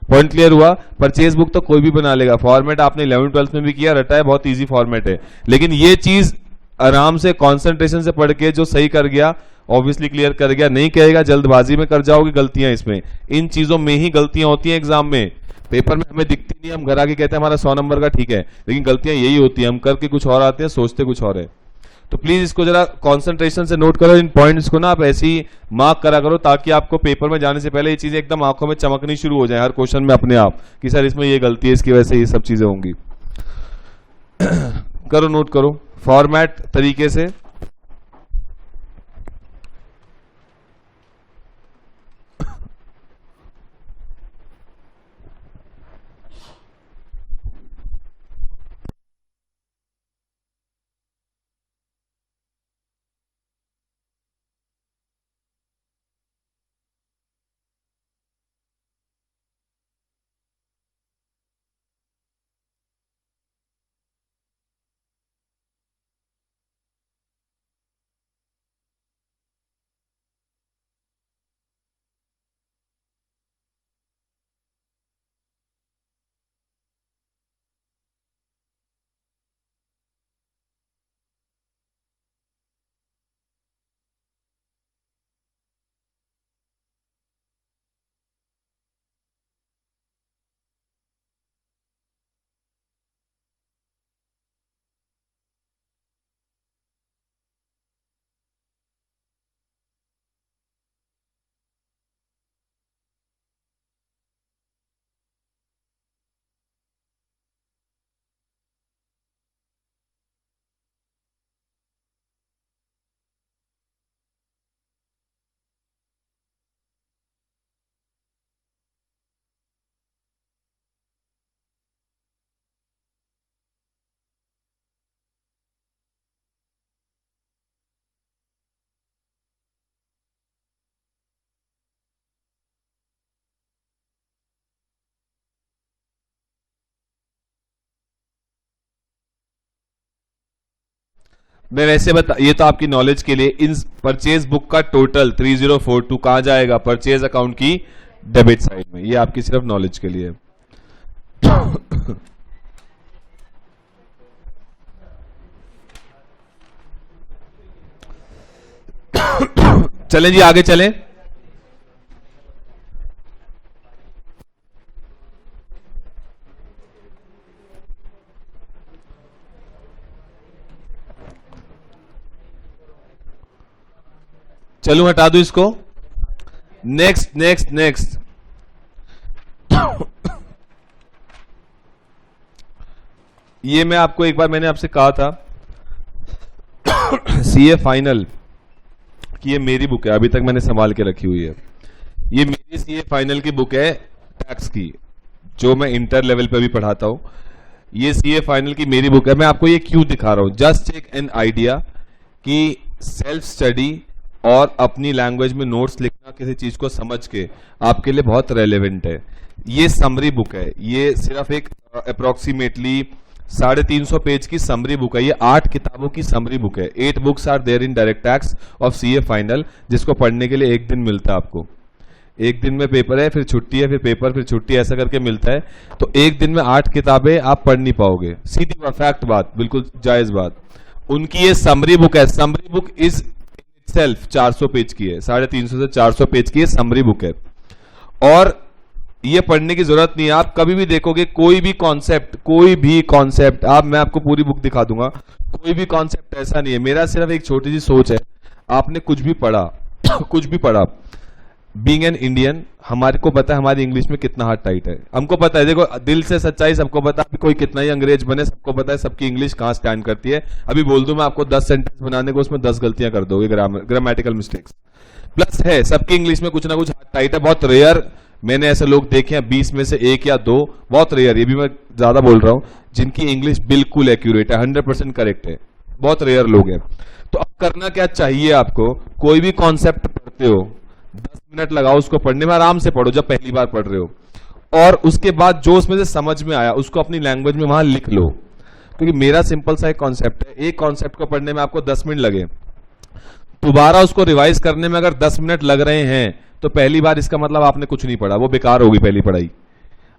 पॉइंट क्लियर हुआ? परचेज बुक तो कोई भी बना लेगा, फॉर्मेट आपने 11th-12th में भी किया, रटा है, बहुत इजी फॉर्मेट है। लेकिन ये चीज आराम से कंसंट्रेशन से पढ़ के जो सही कर गया ऑब्वियसली क्लियर कर गया, नहीं कहेगा जल्दबाजी में कर जाओगे गलतियां। इसमें इन चीजों में ही गलतियां होती हैं एग्जाम में। पेपर में हमें दिखती नहीं, हम घर आके कहते हैं हमारा 100 नंबर का ठीक है, लेकिन गलतियां यही होती हैं, हम करके कुछ और आते हैं, सोचते कुछ और है। तो प्लीज इसको जरा कंसंट्रेशन से नोट करो, इन पॉइंट्स को ना आप ऐसे ही मार्क करा करो, ताकि आपको पेपर में जाने से पहले ये चीजें एकदम आंखों में चमकनी शुरू हो जाए हर क्वेश्चन में अपने आप, कि सर इसमें ये गलती है, इसकी वजह से ये सब चीजें होंगी। करो, नोट करो फॉर्मेट तरीके से। मैं वैसे बता, ये तो आपकी नॉलेज के लिए, इन परचेज बुक का टोटल 3042 कहां जाएगा? परचेज अकाउंट की डेबिट साइड में। ये आपकी सिर्फ नॉलेज के लिए। चलें जी, आगे चलें। चलो हटा दो इसको। Next next next. ये मैं आपको एक बार मैंने आपसे कहा था सीए फाइनल कि ये मेरी बुक है, अभी तक मैंने संभाल के रखी हुई है। ये मेरी सीए फाइनल की बुक है टैक्स की, जो मैं इंटर लेवल पे भी पढ़ाता हूं। ये सीए फाइनल की मेरी बुक है। मैं आपको ये क्यों दिखा रहा हूं? जस्ट टेक एन आइडिया कि सेल्फ स्टडी और अपनी लैंग्वेज में नोट्स लिखना किसी चीज को समझ के आपके लिए बहुत रेलेवेंट है। ये समरी बुक है, ये सिर्फ एक अप्रोक्सीमेटली 350 पेज की समरी बुक है। ये 8 किताबों की समरी बुक है। 8 books are there in direct tax of CA final, जिसको पढ़ने के लिए 1 दिन मिलता है आपको। 1 दिन में पेपर है, फिर छुट्टी है, फिर पेपर, फिर छुट्टी, ऐसा करके मिलता है। तो 1 दिन में 8 किताबें आप पढ़ नहीं पाओगे, सीधी फैक्ट बात, बिल्कुल जायज बात। उनकी ये समरी बुक है। Summary book is self 400 page की है, 350 से 400 पेज की समरी बुक है। और ये पढ़ने की जरूरत नहीं है। आप कभी भी देखोगे कोई भी कॉन्सेप्ट आप, मैं आपको पूरी बुक दिखा दूंगा, कोई भी कॉन्सेप्ट ऐसा नहीं है। मेरा सिर्फ एक छोटी सी सोच है, आपने कुछ भी पढ़ा कुछ भी पढ़ा, बीइंग एन इंडियन हमारे को पता है हमारी इंग्लिश में कितना हाथ टाइट है। हमको पता है, देखो दिल से सच्चाई सबको पता है, कोई कितना ही अंग्रेज बने सबको पता है सबकी इंग्लिश कहां स्टैंड करती है। अभी बोल दूं मैं आपको 10 सेंटेंस बनाने को, उसमें 10 गलतियां कर दोगे, ग्रामेटिकल मिस्टेक्स प्लस है। सबकी इंग्लिश में कुछ ना कुछ हाथ टाइट है। बहुत रेयर मैंने ऐसे लोग देखे हैं, 20 में से 1 या 2, बहुत रेयर, ये भी मैं ज्यादा बोल रहा हूं, जिनकी इंग्लिश बिल्कुल एक्यूरेट है, 100% करेक्ट है। बहुत रेयर लोग हैं। तो अब करना क्या चाहिए आपको? कोई भी कॉन्सेप्ट पढ़ते हो, 10 मिनट लगाओ उसको पढ़ने में, आराम से पढ़ो जब पहली बार पढ़ रहे हो, और उसके बाद जो उसमें से समझ में आया उसको अपनी लैंग्वेज में वहां लिख लो। क्योंकि मेरा सिंपल सा एक कॉन्सेप्ट है, एक कॉन्सेप्ट को पढ़ने में आपको 10 मिनट लगे, दोबारा उसको रिवाइज करने में अगर 10 मिनट लग रहे हैं तो पहली बार इसका मतलब आपने कुछ नहीं पढ़ा, वो बेकार होगी पहली पढ़ाई।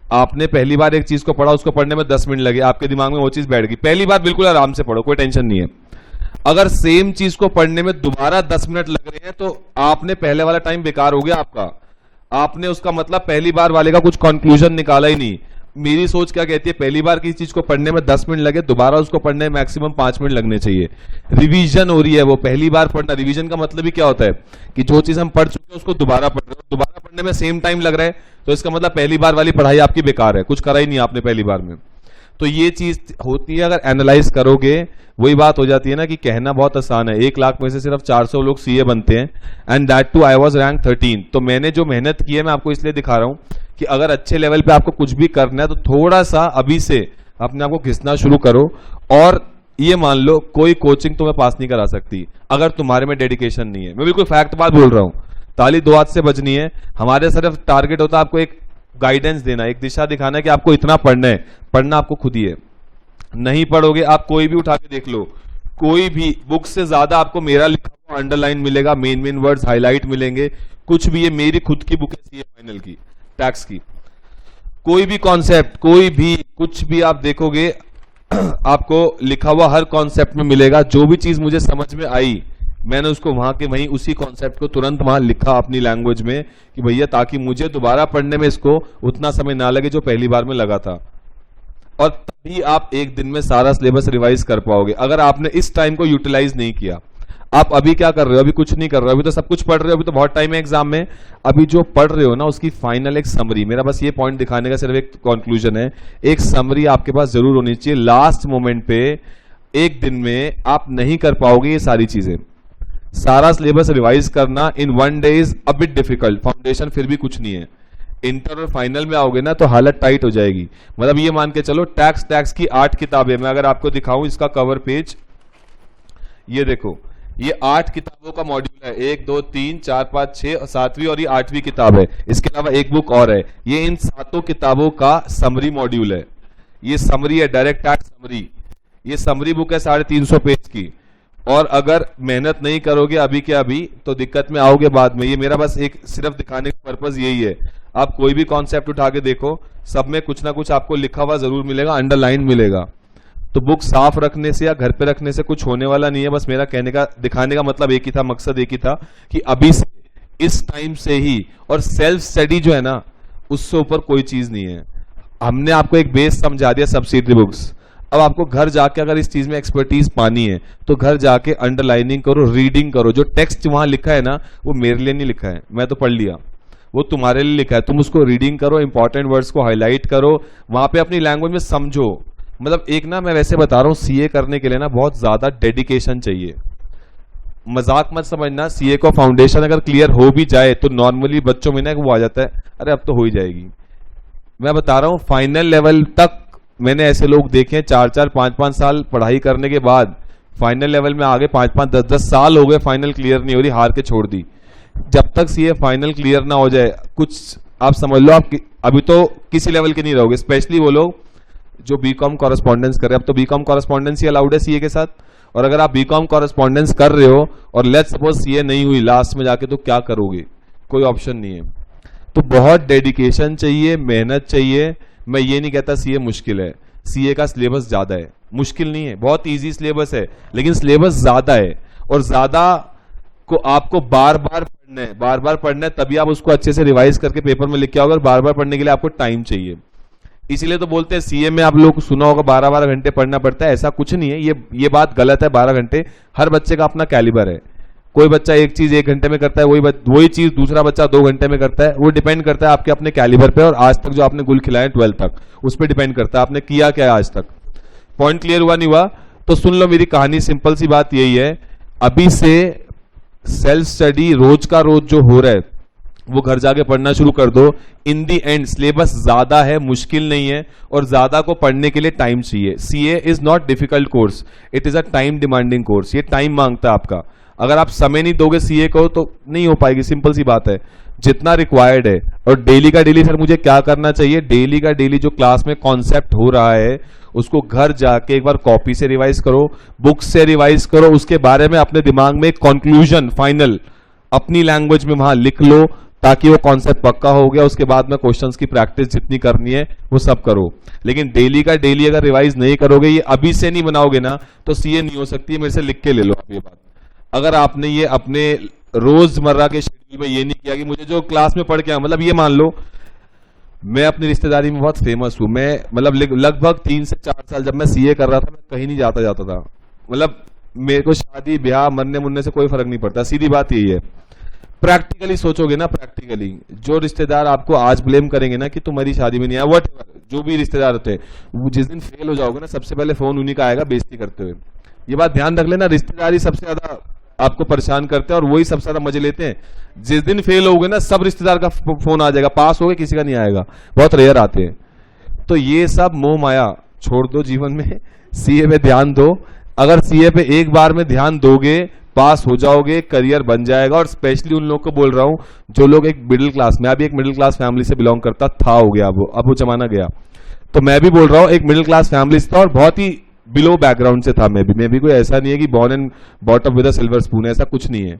आपने पहली बार एक चीज को पढ़ा, उसको पढ़ने में 10 मिनट लगे, आपके दिमाग में वो चीज बैठ गई। पहली बार बिल्कुल आराम से पढ़ो, कोई टेंशन नहीं है। अगर सेम चीज को पढ़ने में दोबारा 10 मिनट लग रहे हैं तो आपने पहले वाला टाइम बेकार हो गया आपका, आपने उसका मतलब पहली बार वाले का कुछ कंक्लूजन निकाला ही नहीं। मेरी सोच क्या कहती है, पहली बार किसी चीज को पढ़ने में 10 मिनट लगे, दोबारा उसको पढ़ने में मैक्सिमम 5 मिनट लगने चाहिए। रिवीजन हो रही है वो, पहली बार पढ़ना। रिवीजन का मतलब ही क्या होता है कि जो चीज हम पढ़ चुके हैं उसको दोबारा पढ़ रहे हो, दोबारा पढ़ने में सेम टाइम लग रहा है, तो इसका मतलब पहली बार वाली पढ़ाई आपकी बेकार है, कुछ करा ही नहीं आपने पहली बार में। तो ये चीज होती है, अगर एनालाइज करोगे वही बात हो जाती है ना कि कहना बहुत आसान है, 1 लाख में से सिर्फ 400 लोग सीए बनते हैं, and that too I was rank 13। तो मैंने जो मेहनत की है मैं आपको इसलिए दिखा रहा हूं कि अगर अच्छे लेवल पे आपको कुछ भी करना है तो थोड़ा सा अभी से अपने आप को घिसना शुरू करो, और ये मान लो कोई कोचिंग तुम्हें पास नहीं करा सकती अगर तुम्हारे में डेडिकेशन नहीं है। मैं बिल्कुल फैक्ट बात बोल रहा हूं, ताली 2 हाथ से बजनी है। हमारे सिर्फ टारगेट होता है आपको एक गाइडेंस देना, एक दिशा दिखाना कि आपको इतना पढ़ना है, पढ़ना आपको खुद ही है। नहीं पढ़ोगे, आप कोई भी उठा के देख लो, कोई भी बुक से ज्यादा आपको मेरा लिखा हुआ अंडरलाइन मिलेगा, मेन वर्ड्स हाईलाइट मिलेंगे, कुछ भी। ये मेरी खुद की बुक है सीए फाइनल की, टैक्स की। कोई भी कॉन्सेप्ट, कोई भी कुछ भी आप देखोगे आपको लिखा हुआ हर कॉन्सेप्ट में मिलेगा। जो भी चीज मुझे समझ में आई मैंने उसको वहां के वहीं उसी कॉन्सेप्ट को तुरंत वहां लिखा अपनी लैंग्वेज में कि भैया ताकि मुझे दोबारा पढ़ने में इसको उतना समय ना लगे जो पहली बार में लगा था। और तभी आप एक दिन में सारा सिलेबस रिवाइज कर पाओगे। अगर आपने इस टाइम को यूटिलाइज नहीं किया, आप अभी क्या कर रहे हो, अभी कुछ नहीं कर रहे हो, अभी तो सब कुछ पढ़ रहे हो, अभी तो बहुत टाइम है एग्जाम में। अभी जो पढ़ रहे हो ना उसकी फाइनल एक समरी, मेरा बस ये पॉइंट दिखाने का सिर्फ एक कंक्लूजन है, एक समरी आपके पास जरूर होनी चाहिए। लास्ट मोमेंट पे एक दिन में आप नहीं कर पाओगे ये सारी चीजें। सारा सिलेबस रिवाइज करना इन 1 day is a bit difficult, foundation फिर भी कुछ नहीं है। इंटर और फाइनल में आओगे ना तो हालत टाइट हो जाएगी। मतलब ये मान के चलो टैक्स की 8 किताबें, मैं अगर आपको दिखाऊं इसका कवर पेज, ये देखो, ये 8 किताबों का मॉड्यूल है, 1 2 3 4 5 6 और 7वीं और ये 8वीं किताब है। इसके अलावा एक बुक और है, ये इन 7 किताबों का समरी मॉड्यूल है। ये समरी है, डायरेक्ट टैक्स समरी। ये समरी बुक है 350 पेज की, और अगर मेहनत नहीं करोगे अभी के अभी तो दिक्कत में आओगे बाद में। ये मेरा बस एक सिर्फ दिखाने का पर्पज यही है। आप कोई भी कॉन्सेप्ट उठा के देखो, सब में कुछ ना कुछ आपको लिखा हुआ जरूर मिलेगा, अंडरलाइन मिलेगा। तो बुक साफ रखने से या घर पे रखने से कुछ होने वाला नहीं है। बस मेरा कहने का, दिखाने का मतलब एक ही था, मकसद एक ही था कि अभी से, इस टाइम से ही, और सेल्फ स्टडी जो है ना उससे ऊपर कोई चीज नहीं है। हमने आपको एक बेस समझा दिया, सब्सिडरी बुक्स। अब आपको घर जाके अगर इस चीज में एक्सपर्टीज पानी है तो घर जाके अंडरलाइनिंग करो, रीडिंग करो। जो टेक्स्ट वहां लिखा है ना वो मेरे लिए नहीं लिखा है, मैं तो पढ़ लिया, वो तुम्हारे लिए लिखा है। तुम उसको रीडिंग करो, इंपॉर्टेंट वर्ड्स को हाईलाइट करो, वहां पे अपनी लैंग्वेज में समझो। मतलब एक ना, मैं वैसे बता रहा हूँ, सीए करने के लिए ना बहुत ज्यादा डेडिकेशन चाहिए। मजाक मत समझना, सीए को फाउंडेशन अगर क्लियर हो भी जाए तो नॉर्मली बच्चों में ना वो आ जाता है, अरे अब तो हो ही जाएगी। मैं बता रहा हूँ फाइनल लेवल तक मैंने ऐसे लोग देखे हैं 4-4 5-5 साल पढ़ाई करने के बाद फाइनल लेवल में आगे 5-5 10-10 साल हो गए, फाइनल क्लियर नहीं हो रही, हार के छोड़ दी। जब तक सीए फाइनल क्लियर ना हो जाए, कुछ आप समझ लो, आप अभी तो किसी लेवल के नहीं रहोगे। स्पेशली वो लोग जो बीकॉम कॉरेस्पॉन्डेंस कर रहे हैं, अब तो बीकॉम कॉरेस्पॉन्डेंस ही अलाउड है सीए के साथ। और अगर आप बीकॉम कॉरेस्पॉन्डेंस कर रहे हो और लेट्स सपोज सीए नहीं हुई लास्ट में जाके, तो क्या करोगे? कोई ऑप्शन नहीं है। तो बहुत डेडिकेशन चाहिए, मेहनत चाहिए। मैं ये नहीं कहता सीए मुश्किल है, सीए का सिलेबस ज्यादा है, मुश्किल नहीं है, बहुत इजी सिलेबस है, लेकिन सिलेबस ज्यादा है। और ज्यादा को आपको बार बार पढ़ना है, बार बार पढ़ना है, तभी आप उसको अच्छे से रिवाइज करके पेपर में लिख के आओगे। और बार बार पढ़ने के लिए आपको टाइम चाहिए। इसीलिए तो बोलते हैं सीए में आप लोग सुना होगा 12-12 घंटे पढ़ना पड़ता है। ऐसा कुछ नहीं है, ये बात गलत है। 12 घंटे हर बच्चे का अपना कैलिबर है। कोई बच्चा एक चीज 1 घंटे में करता है, वही चीज दूसरा बच्चा 2 घंटे में करता है। वो डिपेंड करता है आपके अपने कैलिबर पे, और आज तक जो आपने गुल खिलाए 12 तक, उस पर डिपेंड करता है आपने किया क्या है आज तक। पॉइंट क्लियर हुआ नहीं हुआ? तो सुन लो मेरी कहानी, सिंपल सी बात यही है, अभी से सेल्फ स्टडी रोज का रोज जो हो रहा है वो घर जाके पढ़ना शुरू कर दो। इन दी एंड सिलेबस ज्यादा है, मुश्किल नहीं है, और ज्यादा को पढ़ने के लिए टाइम चाहिए। CA is not difficult course, it is a time demanding course. ये टाइम मांगता है आपका। अगर आप समय नहीं दोगे सीए को तो नहीं हो पाएगी, सिंपल सी बात है। जितना रिक्वायर्ड है, और डेली का डेली सर मुझे क्या करना चाहिए, डेली का डेली जो क्लास में कॉन्सेप्ट हो रहा है उसको घर जाके एक बार कॉपी से रिवाइज करो, बुक से रिवाइज करो, उसके बारे में अपने दिमाग में एक कंक्लूजन फाइनल अपनी लैंग्वेज में वहां लिख लो, ताकि वो कॉन्सेप्ट पक्का हो गया। उसके बाद में क्वेश्चंस की प्रैक्टिस जितनी करनी है वो सब करो। लेकिन डेली का डेली अगर रिवाइज नहीं करोगे, ये अभी से नहीं बनाओगे ना, तो सीए नहीं हो सकती है। मेरे से लिख के ले लो आप ये बात। अगर आपने ये अपने रोजमर्रा के शेड्यूल में ये नहीं किया कि मुझे जो क्लास में पढ़ के, मतलब ये मान लो मैं अपनी रिश्तेदारी में बहुत फेमस हूं, मैं मतलब लगभग 3 से 4 साल जब मैं सीए कर रहा था, मैं कहीं नहीं जाता था। मतलब मेरे को शादी ब्याह मरने मुन्ने से कोई फर्क नहीं पड़ता, सीधी बात यही है। प्रैक्टिकली सोचोगे ना, प्रैक्टिकली जो रिश्तेदार आपको आज ब्लेम करेंगे ना कि तुम्हारी शादी में नहीं आया, वट जो भी रिश्तेदार होते हैं, वो जिस दिन फेल हो जाओगे ना, सबसे पहले फोन उन्हीं का आएगा बेइज्जती करते हुए। ये बात ध्यान रख लेना, रिश्तेदारी सबसे ज्यादा आपको परेशान करते हैं और वही सबसे ज्यादा मजे लेते हैं। जिस दिन फेल होगे ना, सब रिश्तेदार का फोन आ जाएगा, पास हो गए किसी का नहीं आएगा, बहुत रेयर आते हैं। तो ये सब मोह माया छोड़ दो जीवन में, सीए पे ध्यान दो। अगर सीए पे एक बार में ध्यान दोगे, पास हो जाओगे, करियर बन जाएगा। और स्पेशली उन लोगों को बोल रहा हूं जो लोग एक मिडिल क्लास, मैं भी एक मिडिल क्लास फैमिली से बिलोंग करता था, हो गया अब वो जमाना गया, तो मैं भी बोल रहा हूं एक मिडिल क्लास फैमिली से था और बहुत ही बिलो बैकग्राउंड से था। मैं भी कोई ऐसा नहीं है कि born and bought up with a silver spoon, ऐसा कुछ नहीं है।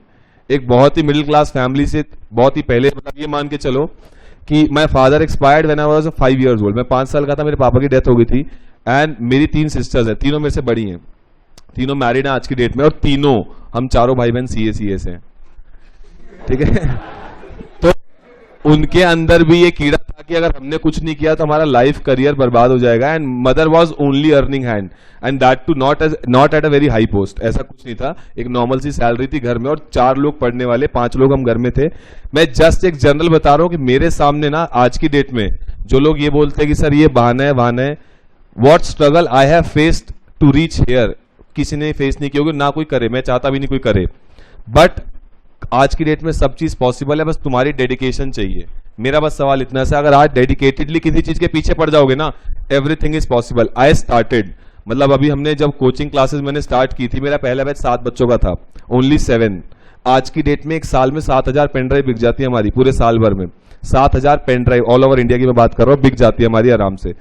एक बहुत ही मिडिल क्लास फैमिली से बहुत ही पहले, मतलब ये मान के चलो कि my father expired when I was 5 years old। मैं 5 साल का था, मेरे पापा की डेथ हो गई थी। एंड मेरी 3 सिस्टर्स हैं, तीनों मेरे से बड़ी हैं, तीनों मैरिड हैं आज की डेट में, और तीनों हम चारों भाई बहन सीए से हैं, ठीक है। तो उनके अंदर भी ये कीड़ा था कि अगर हमने कुछ नहीं किया तो हमारा लाइफ करियर बर्बाद हो जाएगा। And mother was only earning hand, and that too not at a very high post, ऐसा कुछ नहीं था, एक नॉर्मल सी सैलरी थी घर में, और 4 लोग पढ़ने वाले, 5 लोग हम घर में थे। मैं जस्ट एक जनरल बता रहा हूं कि मेरे सामने ना आज की डेट में जो लोग ये बोलते हैं कि सर ये बहाना है, what struggle I have faced to reach here, किसी ने फेस नहीं किया होगा, ना कोई करे, मैं चाहता भी नहीं कोई करे। बट आज की डेट में सब चीज पॉसिबल है, बस तुम्हारी डेडिकेशन चाहिए। मेरा बस सवाल इतना है, अगर आज डेडिकेटेडली किसी चीज के पीछे पड़ जाओगे ना, everything is possible. I started, मतलब अभी हमने जब कोचिंग क्लासेस मैंने स्टार्ट की थी, मेरा पहला बैच 7 बच्चों का था, ओनली 7। आज की डेट में एक साल में 7000 पेन ड्राइव बिक जाती है हमारी, पूरे साल भर में 7000 pen drive all over India की मैं बात कर रहा हूँ, बिक जाती है हमारी आराम से,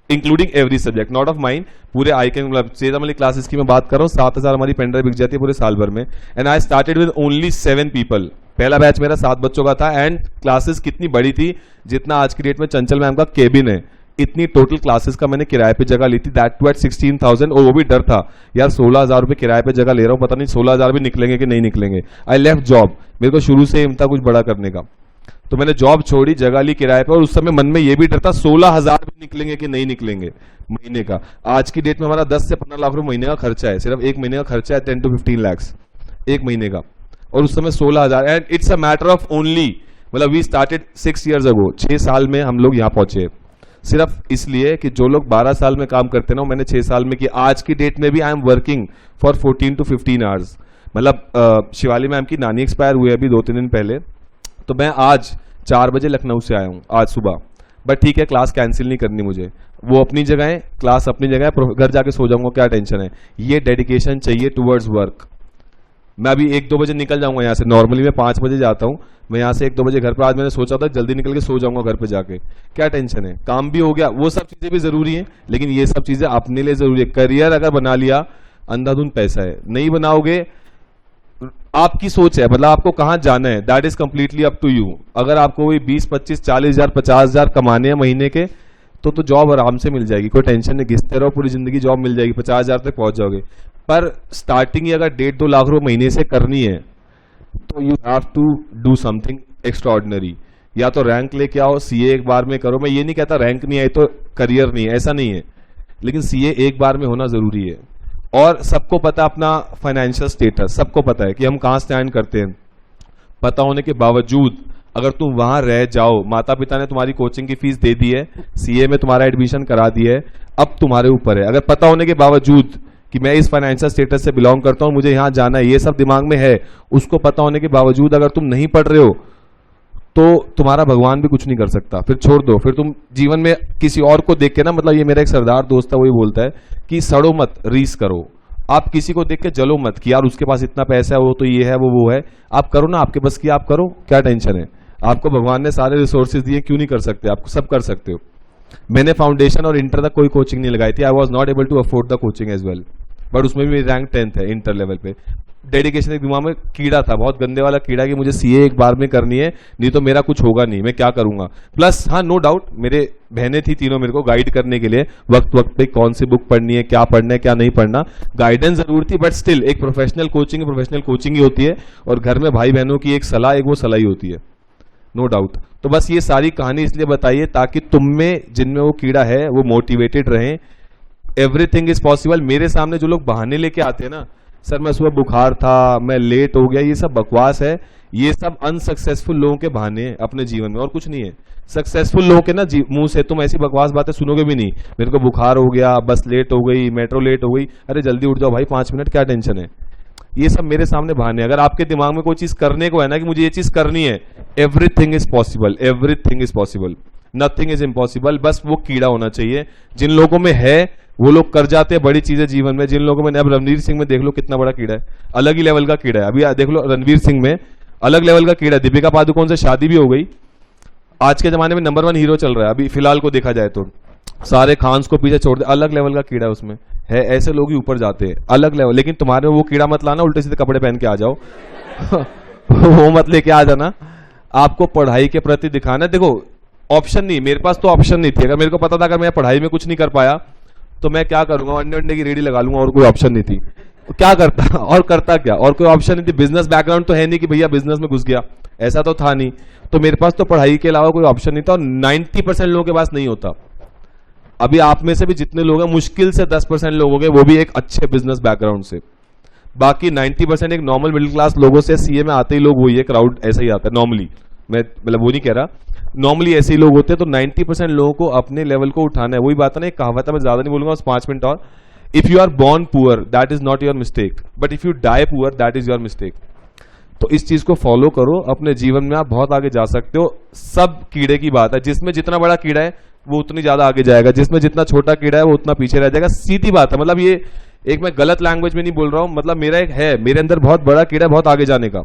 including every subject, not of mind, पूरे आई कैन, मतलब सेजम वाली क्लासेस की मैं बात कर रहा हूँ, 7000 हमारी पेन ड्राइव बिक जाती है पूरे साल भर में। And I started with only 7 people. पहला बैच मेरा 7 बच्चों का था। एंड क्लासेस कितनी बड़ी थी, जितना आज की डेट में चंचल मैम का केबिन है, इतनी टोटल क्लासेस का मैंने किराए पे जगह ली थी, दैट टू एट 16,000। और वो भी डर था यार, 16,000 रुपए किराए पे जगह ले रहा हूँ, पता नहीं 16,000 भी निकलेंगे कि नहीं निकलेंगे। आई लेफ्ट जॉब, मेरे को शुरू से एम था कुछ बड़ा करने का, तो मैंने जॉब छोड़ी, जगह ली किराए पे, और उस समय मन में ये भी डर था 16,000 भी निकलेंगे कि नहीं निकलेंगे महीने का। आज की डेट में हमारा 10 से 15 लाख रुपए महीने का खर्चा है, सिर्फ एक महीने का खर्चा है 10 to 15 lakhs एक महीने का, और उस समय 16,000। And it's a matter of only, मतलब वी स्टार्टेड 6 years ago, 6 साल में हम लोग यहाँ पहुंचे, सिर्फ इसलिए कि जो लोग 12 साल में काम करते ना, मैंने 6 साल में किया। आज की डेट में भी I am working for 14 to 15 hours। मतलब शिवाली मैम की नानी एक्सपायर हुई अभी 2-3 दिन पहले, तो मैं आज 4 बजे लखनऊ से आया हूँ आज सुबह। बट ठीक है, क्लास कैंसिल नहीं करनी मुझे, वो अपनी जगह है, क्लास अपनी जगह है, घर जाके सो जाऊंगा, क्या टेंशन है। ये डेडिकेशन चाहिए टुवर्ड्स वर्क। मैं अभी 1-2 बजे निकल जाऊंगा यहाँ से, नॉर्मली मैं 5 बजे जाता हूँ, मैं यहाँ से 1-2 बजे घर पर, आज मैंने सोचा था जल्दी निकल के सो जाऊंगा घर पे जाके, क्या टेंशन है, काम भी हो गया। वो सब चीजें भी जरूरी है, लेकिन ये सब चीजें अपने लिए जरूरी है। करियर अगर बना लिया, अंधाधुंध पैसा है, नहीं बनाओगे आपकी सोच है, मतलब आपको कहां जाना है, that is completely up to you. अगर आपको वही 20-25, 40,000, 50,000 कमाने हैं महीने के, तो जॉब आराम से मिल जाएगी, कोई टेंशन नहीं, घिसते रहो पूरी जिंदगी, जॉब मिल जाएगी, 50,000 तक पहुंच जाओगे। पर स्टार्टिंग ही अगर 1.5-2 लाख रुपए महीने से करनी है, तो you have to do something extraordinary. या तो रैंक लेके आओ, सीए एक बार में करो। मैं ये नहीं कहता रैंक नहीं आई तो करियर नहीं है, ऐसा नहीं है, लेकिन सीए एक बार में होना जरूरी है। और सबको पता अपना फाइनेंशियल स्टेटस, सबको पता है कि हम कहां स्टैंड करते हैं। पता होने के बावजूद अगर तुम वहां रह जाओ, माता पिता ने तुम्हारी कोचिंग की फीस दे दी है, सीए में तुम्हारा एडमिशन करा दिया है, अब तुम्हारे ऊपर है। अगर पता होने के बावजूद कि मैं इस फाइनेंशियल स्टेटस से बिलोंग करता हूं, मुझे यहां जाना है, ये सब दिमाग में है, उसको पता होने के बावजूद अगर तुम नहीं पढ़ रहे हो, तो तुम्हारा भगवान भी कुछ नहीं कर सकता। फिर छोड़ दो, फिर तुम जीवन में किसी और को देख के ना, मतलब ये मेरा एक सरदार दोस्त है, वही बोलता है कि सड़ो मत, रीस करो। आप किसी को देख के जलो मत कि यार उसके पास इतना पैसा है, वो तो ये है, वो है। आप करो ना, आपके बस की आप करो, क्या टेंशन है। आपको भगवान ने सारे रिसोर्सेज दिए, क्यों नहीं कर सकते, आप सब कर सकते हो। मैंने फाउंडेशन और इंटर तक कोई कोचिंग नहीं लगाई थी। I was not able to afford the coaching as well, but उसमें भी रैंक 10th है इंटर लेवल पे। डेडिकेशन एक दिमाग में कीड़ा था, बहुत गंदे वाला कीड़ा, कि मुझे सीए एक बार में करनी है, नहीं तो मेरा कुछ होगा नहीं, मैं क्या करूंगा। प्लस हाँ, नो डाउट मेरे बहनें थी तीनों मेरे को गाइड करने के लिए, वक्त वक्त पे कौन सी बुक पढ़नी है, क्या पढ़ना है, क्या नहीं पढ़ना, गाइडेंस जरूर थी। बट स्टिल एक प्रोफेशनल कोचिंग ही होती है, और घर में भाई बहनों की एक सलाह, एक वो सलाह ही होती है, नो डाउट। तो बस ये सारी कहानी इसलिए बताइए ताकि तुम में जिनमें वो कीड़ा है वो मोटिवेटेड रहें। Everything is possible. मेरे सामने जो लोग बहाने लेके आते हैं ना, सर मैं सुबह बुखार था, मैं लेट हो गया, ये सब बकवास है। ये सब अनसक्सेसफुल लोगों के बहाने हैं अपने जीवन में, और कुछ नहीं है। सक्सेसफुल लोगों के ना मुंह से तुम ऐसी बकवास बातें सुनोगे भी नहीं। मेरे को बुखार हो गया, बस लेट हो गई, मेट्रो लेट हो गई, अरे जल्दी उठ जाओ भाई, 5 मिनट, क्या टेंशन है। ये सब मेरे सामने बहाने। अगर आपके दिमाग में कोई चीज करने को है ना कि मुझे ये चीज करनी है, everything is possible, everything is possible, nothing is impossible. बस वो कीड़ा होना चाहिए। जिन लोगों में है वो लोग कर जाते हैं बड़ी चीजें जीवन में। जिन लोगों में, अब रणवीर सिंह में देख लो कितना बड़ा कीड़ा है, अलग ही लेवल का कीड़ा है। अभी देख लो रणवीर सिंह में अलग लेवल का कीड़ा है। दीपिका पादुकोण से शादी भी हो गई, आज के जमाने में नंबर 1 हीरो चल रहा है अभी फिलहाल को देखा जाए तो। सारे खान्स को पीछे छोड़ दे, अलग लेवल का कीड़ा उसमें है। ऐसे लोग ही ऊपर जाते हैं, अलग लेवल। लेकिन तुम्हारे वो कीड़ा मत लाना, उल्टे सीधे कपड़े पहन के आ जाओ वो मत लेके आ जाना। आपको पढ़ाई के प्रति दिखाना। देखो ऑप्शन नहीं, मेरे पास तो ऑप्शन नहीं थी। अगर मेरे को पता था अगर मैं पढ़ाई में कुछ नहीं कर पाया तो मैं क्या करूंगा, अंडे अंडे की रेडी लगा लूंगा, और कोई ऑप्शन नहीं थी तो क्या करता और करता क्या, और कोई ऑप्शन नहीं थी। बिजनेस बैकग्राउंड तो है नहीं कि भैया बिजनेस में घुस गया, ऐसा तो था नहीं। तो मेरे पास तो पढ़ाई के अलावा कोई ऑप्शन नहीं था, और 90% लोगों के पास नहीं होता। अभी आप में से भी जितने लोग हैं, मुश्किल से 10% लोग होंगे वो भी एक अच्छे बिजनेस बैकग्राउंड से। बाकी 90% एक नॉर्मल मिडिल क्लास लोगों से सीए में आते ही लोग वही है, क्राउड ऐसा ही आता है नॉर्मली। मैं मतलब वो नहीं कह रहा, नॉर्मली ऐसे ही लोग होते हैं। तो 90% लोगों को अपने लेवल को उठाना है। वही बात है ना, एक कहावत है, मैं ज्यादा नहीं बोलूंगा, बस 5 मिनट और। If you are born poor that is not your mistake, but if you die poor that is your mistake. तो इस चीज को फॉलो करो, अपने जीवन में आप बहुत आगे जा सकते हो। सब कीड़े की बात है, जिसमें जितना बड़ा कीड़ा है वो उतनी ज्यादा आगे जाएगा, जिसमें जितना छोटा कीड़ा है वो उतना पीछे रह जाएगा। सीधी बात है। मतलब ये एक मैं गलत लैंग्वेज में नहीं बोल रहा हूं, मतलब मेरा एक है, मेरे अंदर बहुत बड़ा कीड़ा है बहुत आगे जाने का।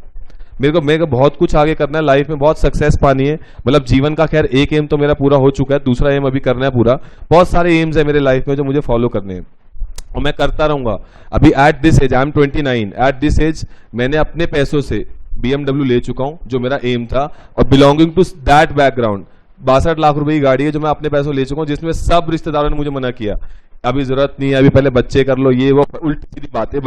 मेरे को बहुत कुछ आगे करना है लाइफ में, बहुत सक्सेस पानी है। मतलब जीवन का खैर एक एम तो मेरा पूरा हो चुका है, दूसरा एम अभी करना है पूरा। बहुत सारे एम्स है मेरे लाइफ में जो मुझे फॉलो करने हैं, और मैं करता रहूंगा। अभी at this age, I am 29, at this age मैंने अपने पैसों से BMW ले चुका हूं, जो मेरा एम था, और belonging to that background 62 lakh रुपए की गाड़ी है जो मैं अपने पैसों ले चुका हूं, जिसमें सब रिश्तेदारों ने मुझे मना किया, अभी जरूरत नहीं है, अभी पहले बच्चे कर लो, ये वो उल्टी सीधी बातें,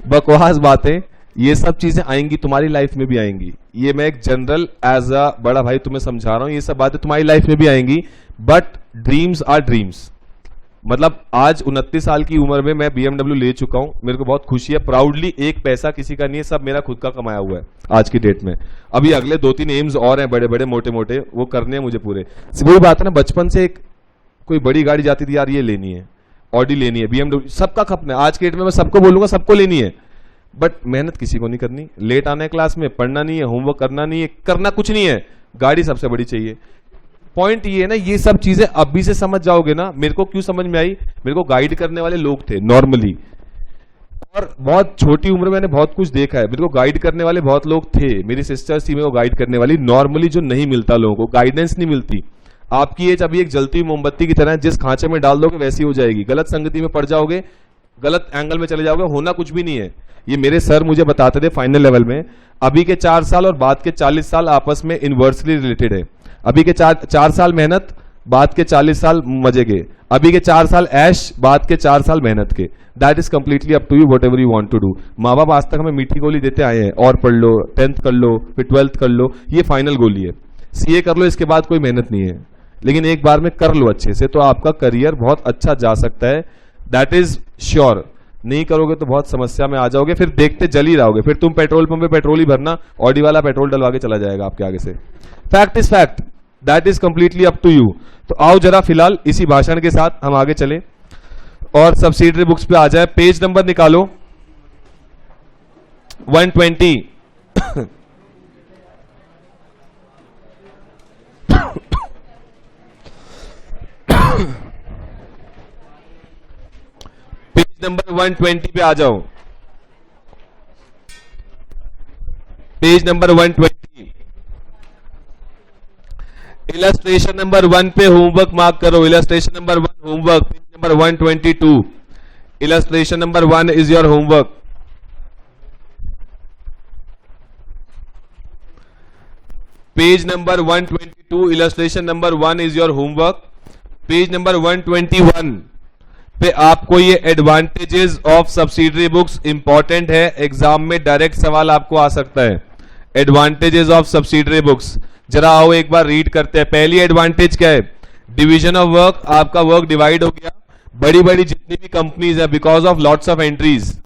बकवास बातें। ये सब चीजें आएंगी तुम्हारी लाइफ में भी आएंगी। ये मैं एक जनरल एज अ बड़ा भाई तुम्हें समझा रहा हूं, ये सब बातें तुम्हारी लाइफ में भी आएंगी। But dreams are dreams. मतलब आज 29 साल की उम्र में मैं BMW ले चुका हूं, मेरे को बहुत खुशी है, प्राउडली। एक पैसा किसी का नहीं है, सब मेरा खुद का कमाया हुआ है आज की डेट में। अभी अगले 2-3 एम्स और हैं बड़े बड़े मोटे मोटे, वो करने हैं मुझे पूरे। वही बात है ना, बचपन से एक कोई बड़ी गाड़ी जाती थी, यार ये लेनी है, ऑडी लेनी है, BMW, सबका खपना है। आज के डेट में मैं सबको बोलूंगा सबको लेनी है, बट मेहनत किसी को नहीं करनी। लेट आना है क्लास में, पढ़ना नहीं है, होमवर्क करना नहीं है, करना कुछ नहीं है, गाड़ी सबसे बड़ी चाहिए। पॉइंट ये है ना, ये सब चीजें अभी से समझ जाओगे ना। मेरे को क्यों समझ में आई, मेरे को गाइड करने वाले लोग थे नॉर्मली, और बहुत छोटी उम्र में मैंने बहुत कुछ देखा है। मेरे को गाइड करने वाले बहुत लोग थे, मेरी सिस्टर्स थी मेरे को गाइड करने वाली, नॉर्मली जो नहीं मिलता लोगों को, गाइडेंस नहीं मिलती। आपकी एज अभी एक जलती हुई मोमबत्ती की तरह है, जिस खांचे में डाल दोगे वैसी हो जाएगी। गलत संगति में पड़ जाओगे, गलत एंगल में चले जाओगे, होना कुछ भी नहीं है। ये मेरे सर मुझे बताते थे फाइनल लेवल में। अभी के 4 साल और बाद के 40 साल आपस में इनवर्सली रिलेटेड है। अभी के 4 साल मेहनत, बाद के 40 साल मजे के। अभी के 4 साल ऐश, बाद के 4 साल मेहनत के। That is completely up to you, whatever you want to do. माँ बाप आज तक हमें मीठी गोली देते आए हैं, और पढ़ लो, 10th कर लो, फिर 12th कर लो, ये फाइनल गोली है। सीए कर लो, इसके बाद कोई मेहनत नहीं है, लेकिन एक बार में कर लो अच्छे से, तो आपका करियर बहुत अच्छा जा सकता है। That is sure. नहीं करोगे तो बहुत समस्या में आ जाओगे, फिर देखते जल ही रहोगे। फिर तुम पेट्रोल पंप पे पेट्रोल ही भरना, ऑडी वाला पेट्रोल डलवा के चला जाएगा आपके आगे से। Fact is fact, that is completely up to you. तो आओ जरा फिलहाल इसी भाषण के साथ हम आगे चले और सब्सिडरी बुक्स पे आ जाए। पेज नंबर निकालो 120। नंबर 120 पे आ जाओ, पेज नंबर 120। इलस्ट्रेशन नंबर 1 पे होमवर्क मार्क करो, illustration number 1 homework, page number 122। Illustration number 1 is your homework. Page number 122, illustration number 1 is your homework. Page number 121 पे आपको ये advantages of subsidiary books important है, exam में direct सवाल आपको आ सकता है। एडवांटेजेस ऑफ सब्सिडरी बुक्स जरा आओ एक बार रीड करते हैं। पहली एडवांटेज क्या है? डिवीजन ऑफ वर्क, आपका वर्क डिवाइड हो गया। बड़ी बड़ी जितनी भी कंपनीज है, because of lots of entries,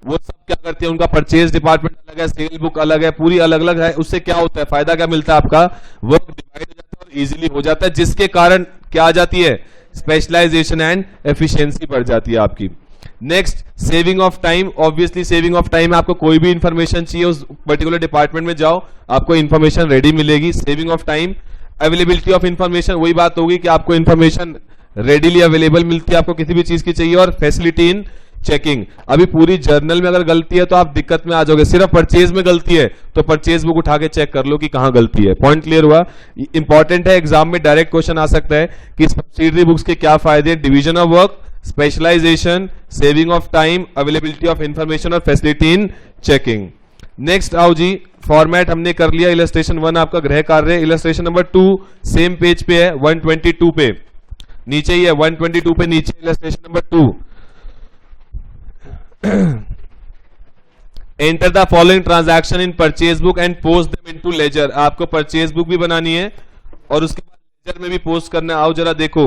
वो सब क्या करते हैं, उनका परचेज डिपार्टमेंट अलग है, सेल बुक अलग है, पूरी अलग अलग है। उससे क्या होता है, फायदा क्या मिलता है, आपका वर्क डिवाइड हो जाता है और इजीली हो जाता है, जिसके कारण क्या आ जाती है, स्पेशलाइजेशन एंड एफिशिएंसी बढ़ जाती है आपकी। Next, saving of time. Obviously saving of time, आपको कोई भी इंफॉर्मेशन चाहिए उस पर्टिकुलर डिपार्टमेंट में जाओ, आपको इंफॉर्मेशन रेडी मिलेगी। Saving of time. Availability of information, वही बात होगी कि आपको इंफॉर्मेशन रेडीली अवेलेबल मिलती है, आपको किसी भी चीज की चाहिए। और फैसिलिटी इन चेकिंग, अभी पूरी जर्नल में अगर गलती है तो आप दिक्कत में आ जाओगे। सिर्फ परचेज में गलती है तो परचेज बुक उठा के चेक कर लो कि कहां गलती है। पॉइंट क्लियर हुआ? इंपॉर्टेंट है, एग्जाम में डायरेक्ट क्वेश्चन आ सकता है कि सब्सिडरी बुक्स के क्या फायदे हैं। Division of work, specialisation, saving of time, availability of information और फैसिलिटी इन चेकिंग। नेक्स्ट आओ जी, फॉर्मेट हमने कर लिया। इलस्ट्रेशन 1 आपका गृह कार्य है। इलस्ट्रेशन नंबर 2 सेम पेज पे है, 122 पे नीचे ही है, 122 पे नीचे illustration number 2। Enter the following transaction in purchase book and post them into ledger. आपको परचेज बुक भी बनानी है और उसके बाद लेजर में भी पोस्ट करना है। आओ जरा देखो,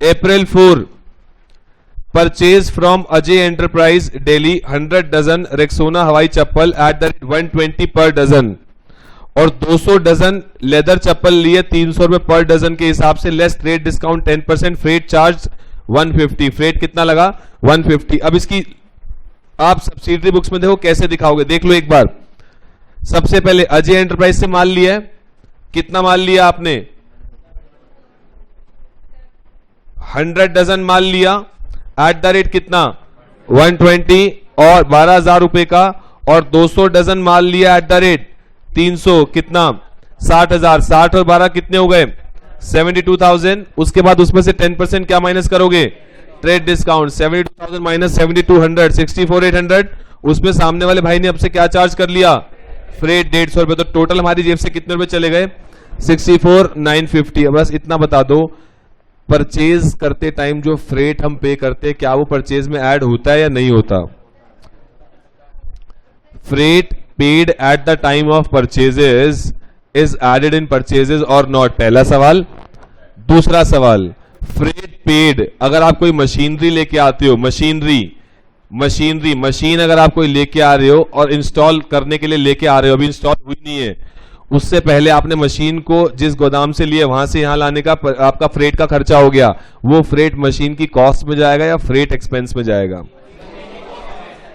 April 4 purchase from Ajay enterprise Delhi 100 dozen Rexona hawai chappal at the rate 120 पर डजन, और 200 डजन लेदर चप्पल लिए 300 रुपए पर डजन के हिसाब से, less trade discount 10%, freight charge 150। Freight कितना लगा? 150। अब इसकी आप सब्सिडरी बुक्स में देखो कैसे दिखाओगे, देख लो एक बार। सबसे पहले अजय एंटरप्राइज से माल लिया है, कितना माल लिया आपने? 100 डजन माल लिया एट द रेट कितना? 120 और 12,000 रुपए का, और 200 डजन माल लिया एट द रेट 300, कितना? 60,000। 60 और 12 कितने हो गए? 72,000। उसके बाद उसमें से 10% क्या माइनस करोगे? Trade discount. 72,000 माइनस 7,200, 64,800। उसमें सामने वाले भाई ने आपसे क्या चार्ज कर लिया? फ्रेट 150 रुपए। तो टोटल हमारी जेब से कितने रुपए चले गए? 64,950। बस इतना बता दो, परचेज करते टाइम जो फ्रेट हम पे करते हैं, क्या वो परचेज में ऐड होता है या नहीं होता? Freight paid at the time of purchases is added in purchases और नॉट? पहला सवाल। दूसरा सवाल, फ्रेट पेड, अगर आप कोई मशीनरी लेके आते हो, मशीन अगर आप कोई लेके आ रहे हो और इंस्टॉल करने के लिए लेके आ रहे हो, अभी इंस्टॉल हुई नहीं है, उससे पहले आपने मशीन को जिस गोदाम से लिए वहां से यहां लाने का आपका फ्रेट का खर्चा हो गया, वो फ्रेट मशीन की कॉस्ट में जाएगा या फ्रेट एक्सपेंस में जाएगा?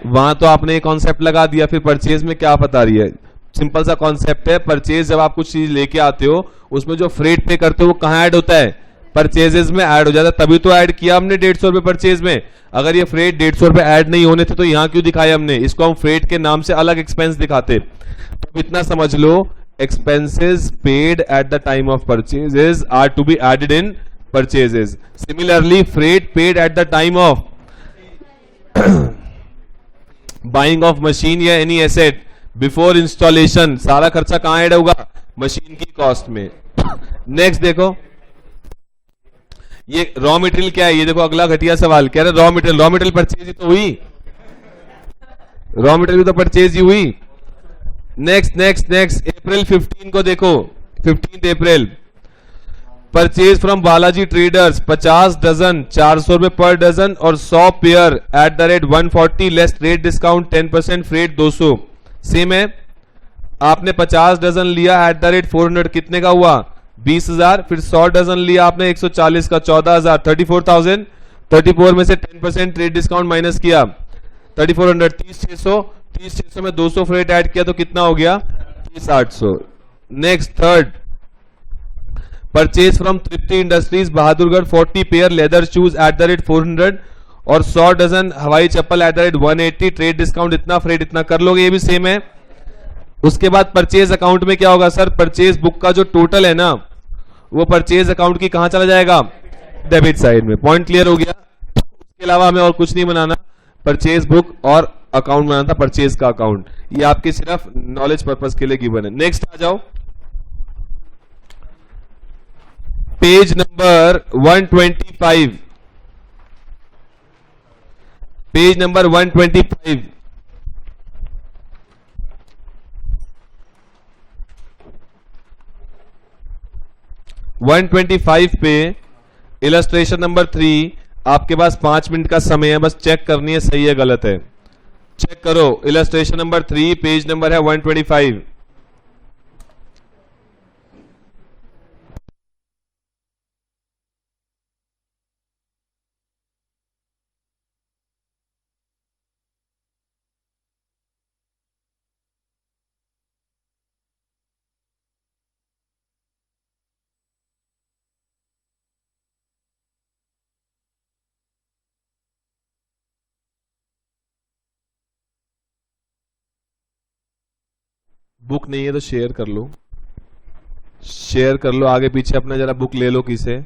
वहां तो आपने एक कॉन्सेप्ट लगा दिया, फिर परचेज में क्या बता रही है? सिंपल सा कॉन्सेप्ट है, परचेज जब आप कुछ चीज लेके आते हो उसमें जो फ्रेट पे करते हो वो कहां ऐड होता है? परचेजेस में ऐड हो जाता है। तभी तो ऐड किया हमने 150 रुपए परचेज में। अगर ये फ्रेट 150 रुपए ऐड नहीं होने थे तो यहां क्यों दिखाया हमने? इसको हम फ्रेट के नाम से अलग एक्सपेंस दिखाते। तो इतना समझ लो, expenses paid at the time of purchases are to be added in purchases. Similarly, freight paid at the time of buying of machine या any asset before installation, सारा खर्चा कहां ऐड होगा? मशीन की कॉस्ट में। नेक्स्ट देखो, ये raw material क्या है? ये देखो अगला घटिया सवाल कह रहे रॉ मटेरियल परचेज ही तो हुई, रॉ मटेरियल तो परचेज ही हुई। नेक्स्ट अप्रैल 15 को देखो, 15 April purchase from Balaji traders 50 dozen 400 रुपए पर डजन और 100 pair at the rate 140, less trade discount 10%, freight 200। Same है, आपने 50 डजन लिया एट द रेट 400, कितने का हुआ? 20,000। फिर 100 डजन लिया आपने 140 का 14,000, 34,000। 34 में से 10% ट्रेड डिस्काउंट माइनस किया, 3400, 30,600। 30,600 में 200 फ्रेट ऐड किया तो कितना हो गया? 30,800। Next third, purchase from Tripti industries Bahadurgarh 40 pair leather shoes at the rate 400 और 100 डजन हवाई चप्पल at the rate 180, trade discount इतना, फ्रेट इतना कर लोगे, ये भी सेम है। उसके बाद परचेज अकाउंट में क्या होगा सर, परचेज बुक का जो टोटल है ना वो परचेज अकाउंट की कहां चला जाएगा, डेबिट साइड में। पॉइंट क्लियर हो गया। उसके अलावा हमें और कुछ नहीं बनाना, परचेज बुक और अकाउंट बनाना था, परचेज का अकाउंट। ये आपके सिर्फ नॉलेज पर्पस के लिए गिवन है। नेक्स्ट आ जाओ, पेज नंबर 125, पेज नंबर 125। पे इलस्ट्रेशन नंबर 3, आपके पास 5 मिनट का समय है, बस चेक करनी है सही है गलत है। चेक करो, इलस्ट्रेशन नंबर 3, पेज नंबर है 125। बुक नहीं है तो शेयर कर लो, शेयर कर लो, आगे पीछे अपना जरा बुक ले लो किसे।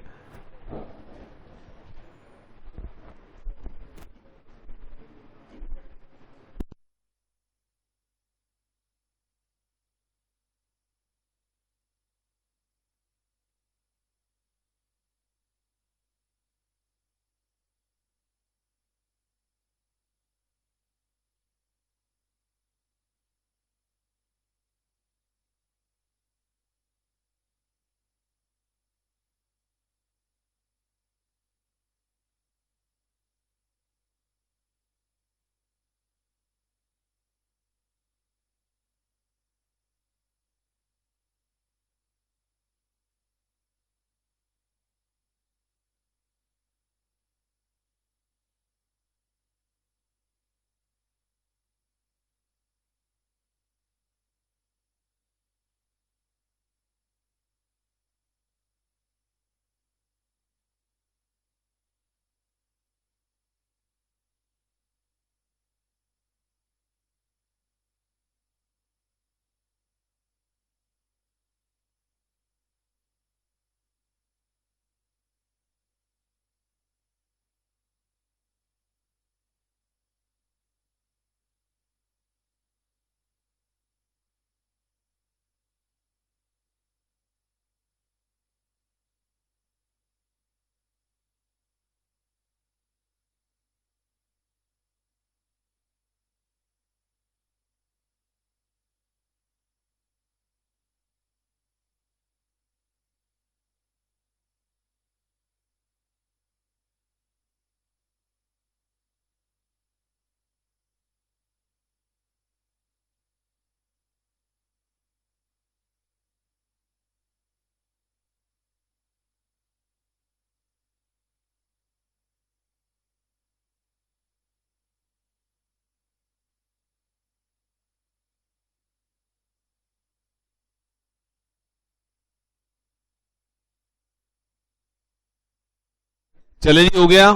चले जी, हो गया।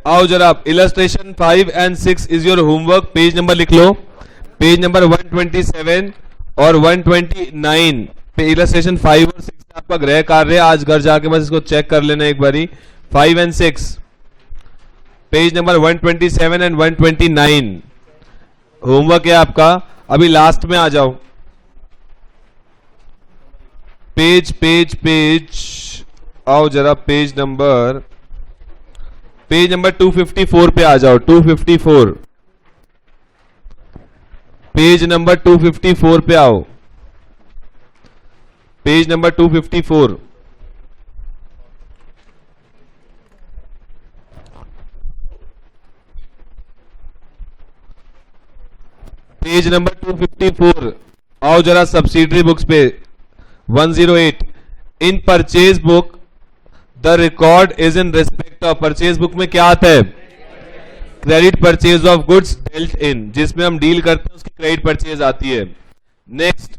आओ जरा, illustration 5 and 6 is your homework. Page number लिख लो, पेज नंबर 127 और 129 पे इलस्ट्रेशन 5 और 6 आपका गृह कार्य है। आज घर जाके बस इसको चेक कर लेना एक बारी। 5 and 6 page number 127 and 129 homework है आपका। अभी लास्ट में आ जाओ, पेज पेज पेज आओ जरा, पेज नंबर 254 पे आ जाओ। 254 पेज नंबर 254 पे आओ, पेज नंबर 254। पेज नंबर 254 आओ जरा, सब्सिडरी बुक्स पे 108। In purchase book the record is in respect of, purchase book में क्या आता है, credit purchase of goods dealt in, जिसमें हम डील करते हैं उसकी क्रेडिट परचेज आती है। Next,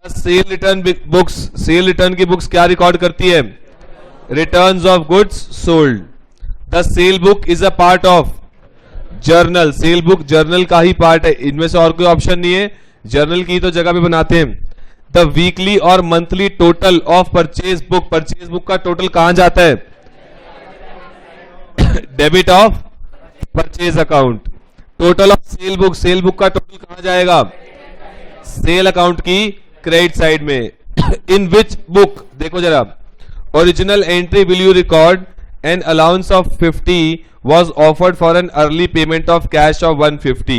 cell return books, cell return की बुक्स क्या रिकॉर्ड करती है, returns of goods sold. The cell book is a part of journal, cell book journal का ही पार्ट है, इनमें से और कोई ऑप्शन नहीं है, जर्नल की तो जगह पे बनाते हैं। द वीकली और monthly total of purchase book, purchase book का टोटल कहां जाता है? Debit of purchase account. Total of sale book, sale book का टोटल कहां जाएगा? सेल अकाउंट की क्रेडिट साइड में। इन विच बुक, देखो जरा, original entry will you record an allowance of 50 was offered for an early payment of cash of 150।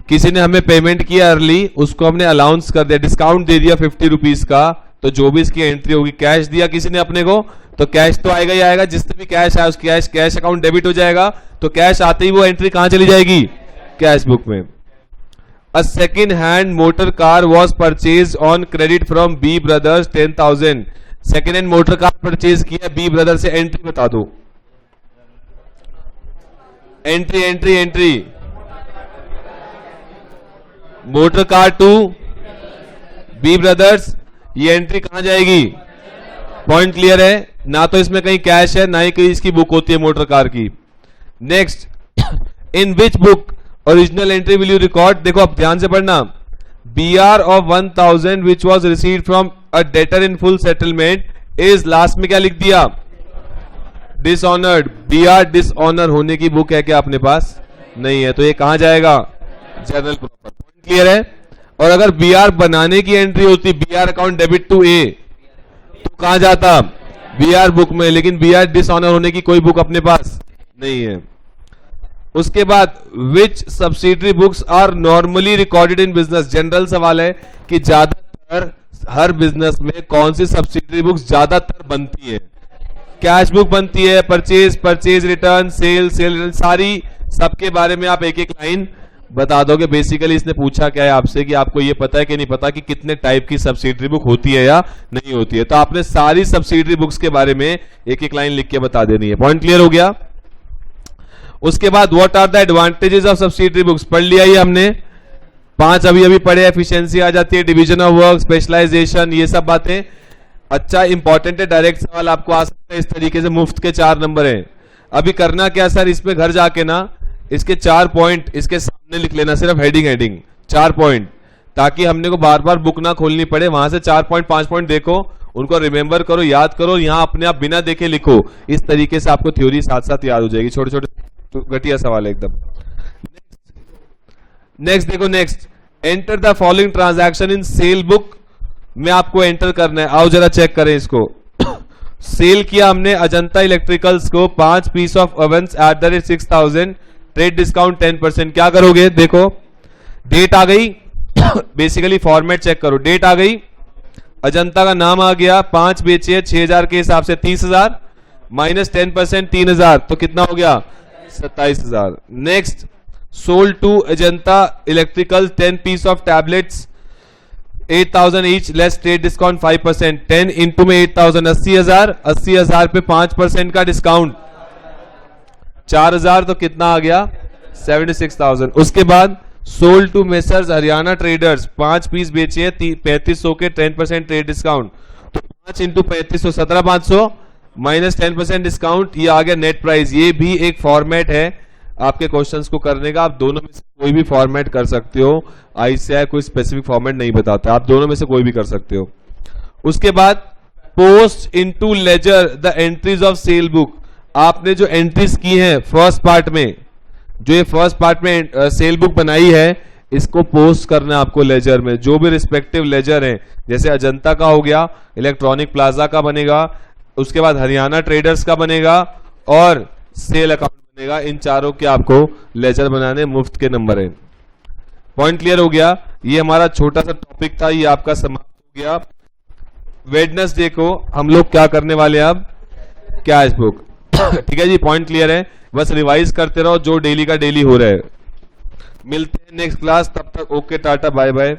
किसी ने हमें पेमेंट किया अर्ली, उसको हमने अलाउंस कर दिया, डिस्काउंट दे दिया 50 रुपीज का, तो जो भी इसकी एंट्री होगी, कैश दिया किसी ने अपने को, तो कैश तो आएगा ही आएगा, जिससे भी कैश आया उसकी कैश अकाउंट डेबिट हो जाएगा, तो कैश आते ही वो एंट्री कहां चली जाएगी? कैश बुक में। A second hand motor car was purchase on credit from B brothers 10,000। Second hand motor car purchase किया बी ब्रदर से, एंट्री बता दो। Entry entry entry, motor car to B brothers, ये entry कहां जाएगी? Point clear है ना? तो इसमें कहीं कैश है, ना ही कहीं इसकी बुक होती है मोटर कार की। Next, in which book original entry will you record? देखो अब ध्यान से पढ़ना। BR of 1000 which was received from a debtor in full settlement is, last में क्या लिख दिया? डिसऑनर्ड। BR डिसऑनर होने की बुक है क्या अपने पास? नहीं है, तो ये कहां जाएगा? General proper. पॉइंट क्लियर है? और अगर BR बनाने की एंट्री होती, BR account debit to A, तो कहां जाता? BR बुक में, लेकिन BR डिसऑनर होने की कोई बुक अपने पास नहीं है। उसके बाद which subsidiary books are normally recorded in business, general सवाल है कि ज्यादातर हर बिजनेस में कौन सी सब्सिडरी बुक्स ज्यादातर बनती है? कैश बुक बनती है, purchase, purchase return, sale, sale return, सारी, सबके बारे में आप एक एक लाइन बता दोगे। बेसिकली इसने पूछा क्या है आपसे कि आपको ये पता है कि नहीं पता कि कितने टाइप की सब्सिडरी बुक होती है या नहीं होती है, तो आपने सारी सब्सिडरी बुक्स के बारे में एक एक लाइन लिख के बता देनी है। पॉइंट क्लियर हो गया? उसके बाद what are the advantages of subsidiary books पढ़ लिया ही हमने, 5 अभी पढ़े, एफिशिएंसी आ जाती है, डिवीजन ऑफ वर्क, स्पेशलाइजेशन, ये सब बातें। अच्छा इंपॉर्टेंट है, डायरेक्ट सवाल आपको आ सकता है इस तरीके से, मुफ्त के 4 नंबर है। अभी करना क्या सर, इसमें घर जाके ना इसके 4 पॉइंट इसके सामने लिख लेना, सिर्फ हेडिंग हेडिंग 4 पॉइंट, ताकि हमने को बार बार बुक ना खोलनी पड़े, वहां से 4 पॉइंट 5 पॉइंट देखो, उनको रिमेंबर करो, याद करो, यहाँ अपने आप बिना देखे लिखो। इस तरीके से आपको थ्योरी साथ साथ याद हो जाएगी। छोटे छोटे घटिया सवाल है एकदम। नेक्स्ट देखो, next, enter the following transaction in cell book में आपको एंटर करना है। आओ जरा चेक करें इसको। सेल किया हमने अजंता इलेक्ट्रिकल्स को 5 piece of ovens at the rate 6000, trade discount 10%। क्या करोगे? देखो डेट आ गई, बेसिकली फॉर्मेट चेक करो, डेट आ गई, अजंता का नाम आ गया, 5 बेचे 6000 के हिसाब से 30,000 माइनस 10% 3000, तो कितना हो गया? 27,000। Next, sold to Ajanta electrical 10 piece of tablets 8,000 each, less trade discount 5%, 10 into में 8,000 80,000, 80,000 पे 5% का डिस्काउंट 4,000, तो कितना आ गया? 76,000। उसके बाद sold to messrs Haryana traders 5 piece बेचे 3500 के 10% ट्रेड डिस्काउंट, तो 5 इंटू 3500 17,500 माइनस 10% डिस्काउंट, ये आ गया नेट प्राइस। ये भी एक फॉर्मेट है आपके क्वेश्चंस को करने का, आप दोनों में से कोई भी फॉर्मेट कर सकते हो। आईसीआई कोई स्पेसिफिक फॉर्मेट नहीं बताता, आप दोनों में से कोई भी कर सकते हो। उसके बाद post into ledger the entries of sale book, आपने जो एंट्रीज की हैं फर्स्ट पार्ट में, जो ये फर्स्ट पार्ट में सेल बुक बनाई है, इसको पोस्ट करना है आपको लेजर में। जो भी रिस्पेक्टिव लेजर है, जैसे अजंता का हो गया, इलेक्ट्रॉनिक प्लाजा का बनेगा, उसके बाद हरियाणा ट्रेडर्स का बनेगा और सेल अकाउंट बनेगा। इन चारों के आपको लेजर बनाने, मुफ्त के नंबर है। पॉइंट क्लियर हो गया? ये हमारा छोटा सा टॉपिक था, ये आपका समाप्त हो गया। वेडनेसडे को हम लोग क्या करने वाले हैं अब? Cash book. ठीक है जी, पॉइंट क्लियर है? बस रिवाइज करते रहो जो डेली का डेली हो रहा है। मिलते हैं नेक्स्ट क्लास, तब तक ओके, टाटा, बाय बाय।